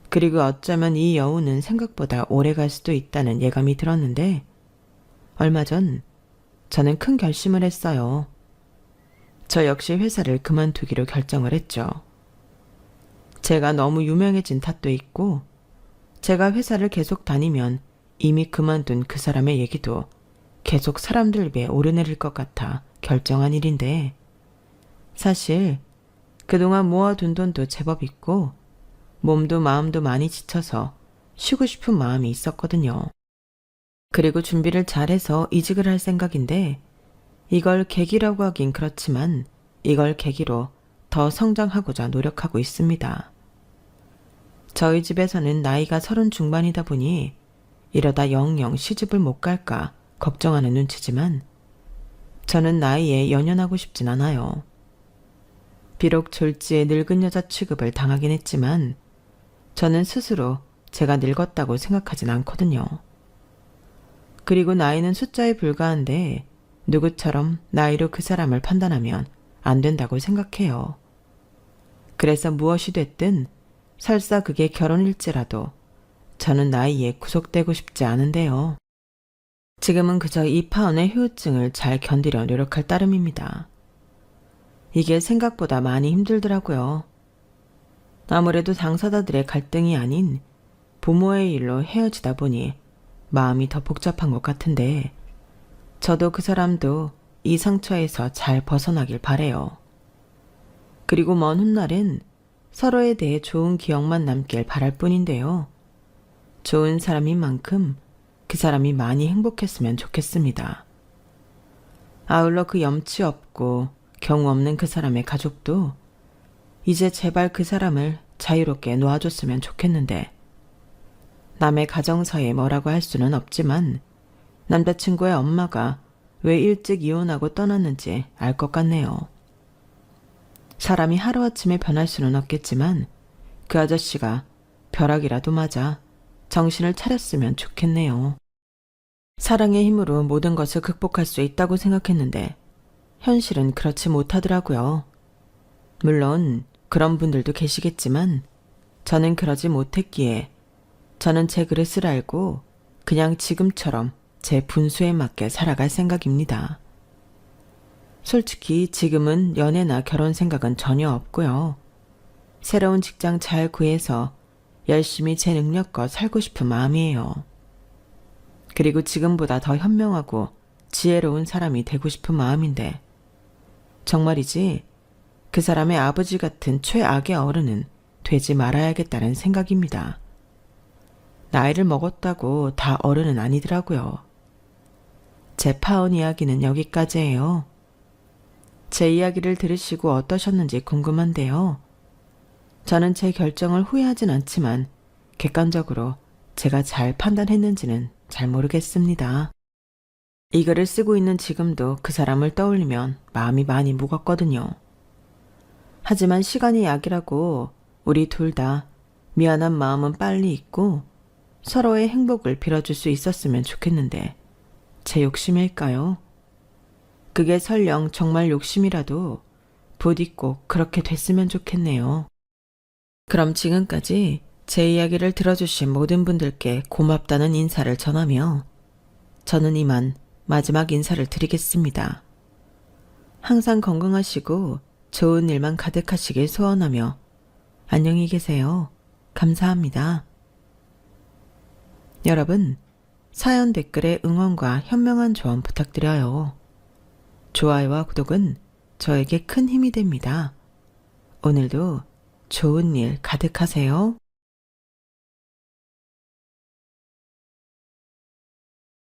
그리고 어쩌면 이 여우는 생각보다 오래 갈 수도 있다는 예감이 들었는데 얼마 전 저는 큰 결심을 했어요. 저 역시 회사를 그만두기로 결정을 했죠. 제가 너무 유명해진 탓도 있고 제가 회사를 계속 다니면 이미 그만둔 그 사람의 얘기도 계속 사람들 입에 오르내릴 것 같아 결정한 일인데 사실 그동안 모아둔 돈도 제법 있고 몸도 마음도 많이 지쳐서 쉬고 싶은 마음이 있었거든요. 그리고 준비를 잘해서 이직을 할 생각인데 이걸 계기라고 하긴 그렇지만 이걸 계기로 더 성장하고자 노력하고 있습니다. 저희 집에서는 나이가 30 중반이다 보니 이러다 영영 시집을 못 갈까 걱정하는 눈치지만 저는 나이에 연연하고 싶진 않아요. 비록 졸지에 늙은 여자 취급을 당하긴 했지만 저는 스스로 제가 늙었다고 생각하진 않거든요. 그리고 나이는 숫자에 불과한데 누구처럼 나이로 그 사람을 판단하면 안 된다고 생각해요. 그래서 무엇이 됐든 설사 그게 결혼일지라도 저는 나이에 구속되고 싶지 않은데요. 지금은 그저 이 파혼의 후유증을 잘 견디려 노력할 따름입니다. 이게 생각보다 많이 힘들더라고요. 아무래도 당사자들의 갈등이 아닌 부모의 일로 헤어지다 보니 마음이 더 복잡한 것 같은데 저도 그 사람도 이 상처에서 잘 벗어나길 바래요. 그리고 먼 훗날엔 서로에 대해 좋은 기억만 남길 바랄 뿐인데요. 좋은 사람인 만큼 그 사람이 많이 행복했으면 좋겠습니다. 아울러 그 염치 없고 경우 없는 그 사람의 가족도 이제 제발 그 사람을 자유롭게 놓아줬으면 좋겠는데 남의 가정사에 뭐라고 할 수는 없지만 남자친구의 엄마가 왜 일찍 이혼하고 떠났는지 알 것 같네요. 사람이 하루아침에 변할 수는 없겠지만 그 아저씨가 벼락이라도 맞아 정신을 차렸으면 좋겠네요. 사랑의 힘으로 모든 것을 극복할 수 있다고 생각했는데 현실은 그렇지 못하더라고요. 물론 그런 분들도 계시겠지만 저는 그러지 못했기에 저는 제 그릇을 알고 그냥 지금처럼 제 분수에 맞게 살아갈 생각입니다. 솔직히 지금은 연애나 결혼 생각은 전혀 없고요. 새로운 직장 잘 구해서 열심히 제 능력껏 살고 싶은 마음이에요. 그리고 지금보다 더 현명하고 지혜로운 사람이 되고 싶은 마음인데, 정말이지 그 사람의 아버지 같은 최악의 어른은 되지 말아야겠다는 생각입니다. 나이를 먹었다고 다 어른은 아니더라고요. 제 파혼 이야기는 여기까지예요. 제 이야기를 들으시고 어떠셨는지 궁금한데요. 저는 제 결정을 후회하진 않지만 객관적으로 제가 잘 판단했는지는 잘 모르겠습니다. 이 글을 쓰고 있는 지금도 그 사람을 떠올리면 마음이 많이 무겁거든요. 하지만 시간이 약이라고 우리 둘 다 미안한 마음은 빨리 잊고 서로의 행복을 빌어줄 수 있었으면 좋겠는데, 제 욕심일까요? 그게 설령 정말 욕심이라도 부디 꼭 그렇게 됐으면 좋겠네요. 그럼 지금까지 제 이야기를 들어주신 모든 분들께 고맙다는 인사를 전하며 저는 이만 마지막 인사를 드리겠습니다. 항상 건강하시고 좋은 일만 가득하시길 소원하며 안녕히 계세요. 감사합니다. 여러분, 사연 댓글에 응원과 현명한 조언 부탁드려요. 좋아요와 구독은 저에게 큰 힘이 됩니다. 오늘도 좋은 일 가득하세요.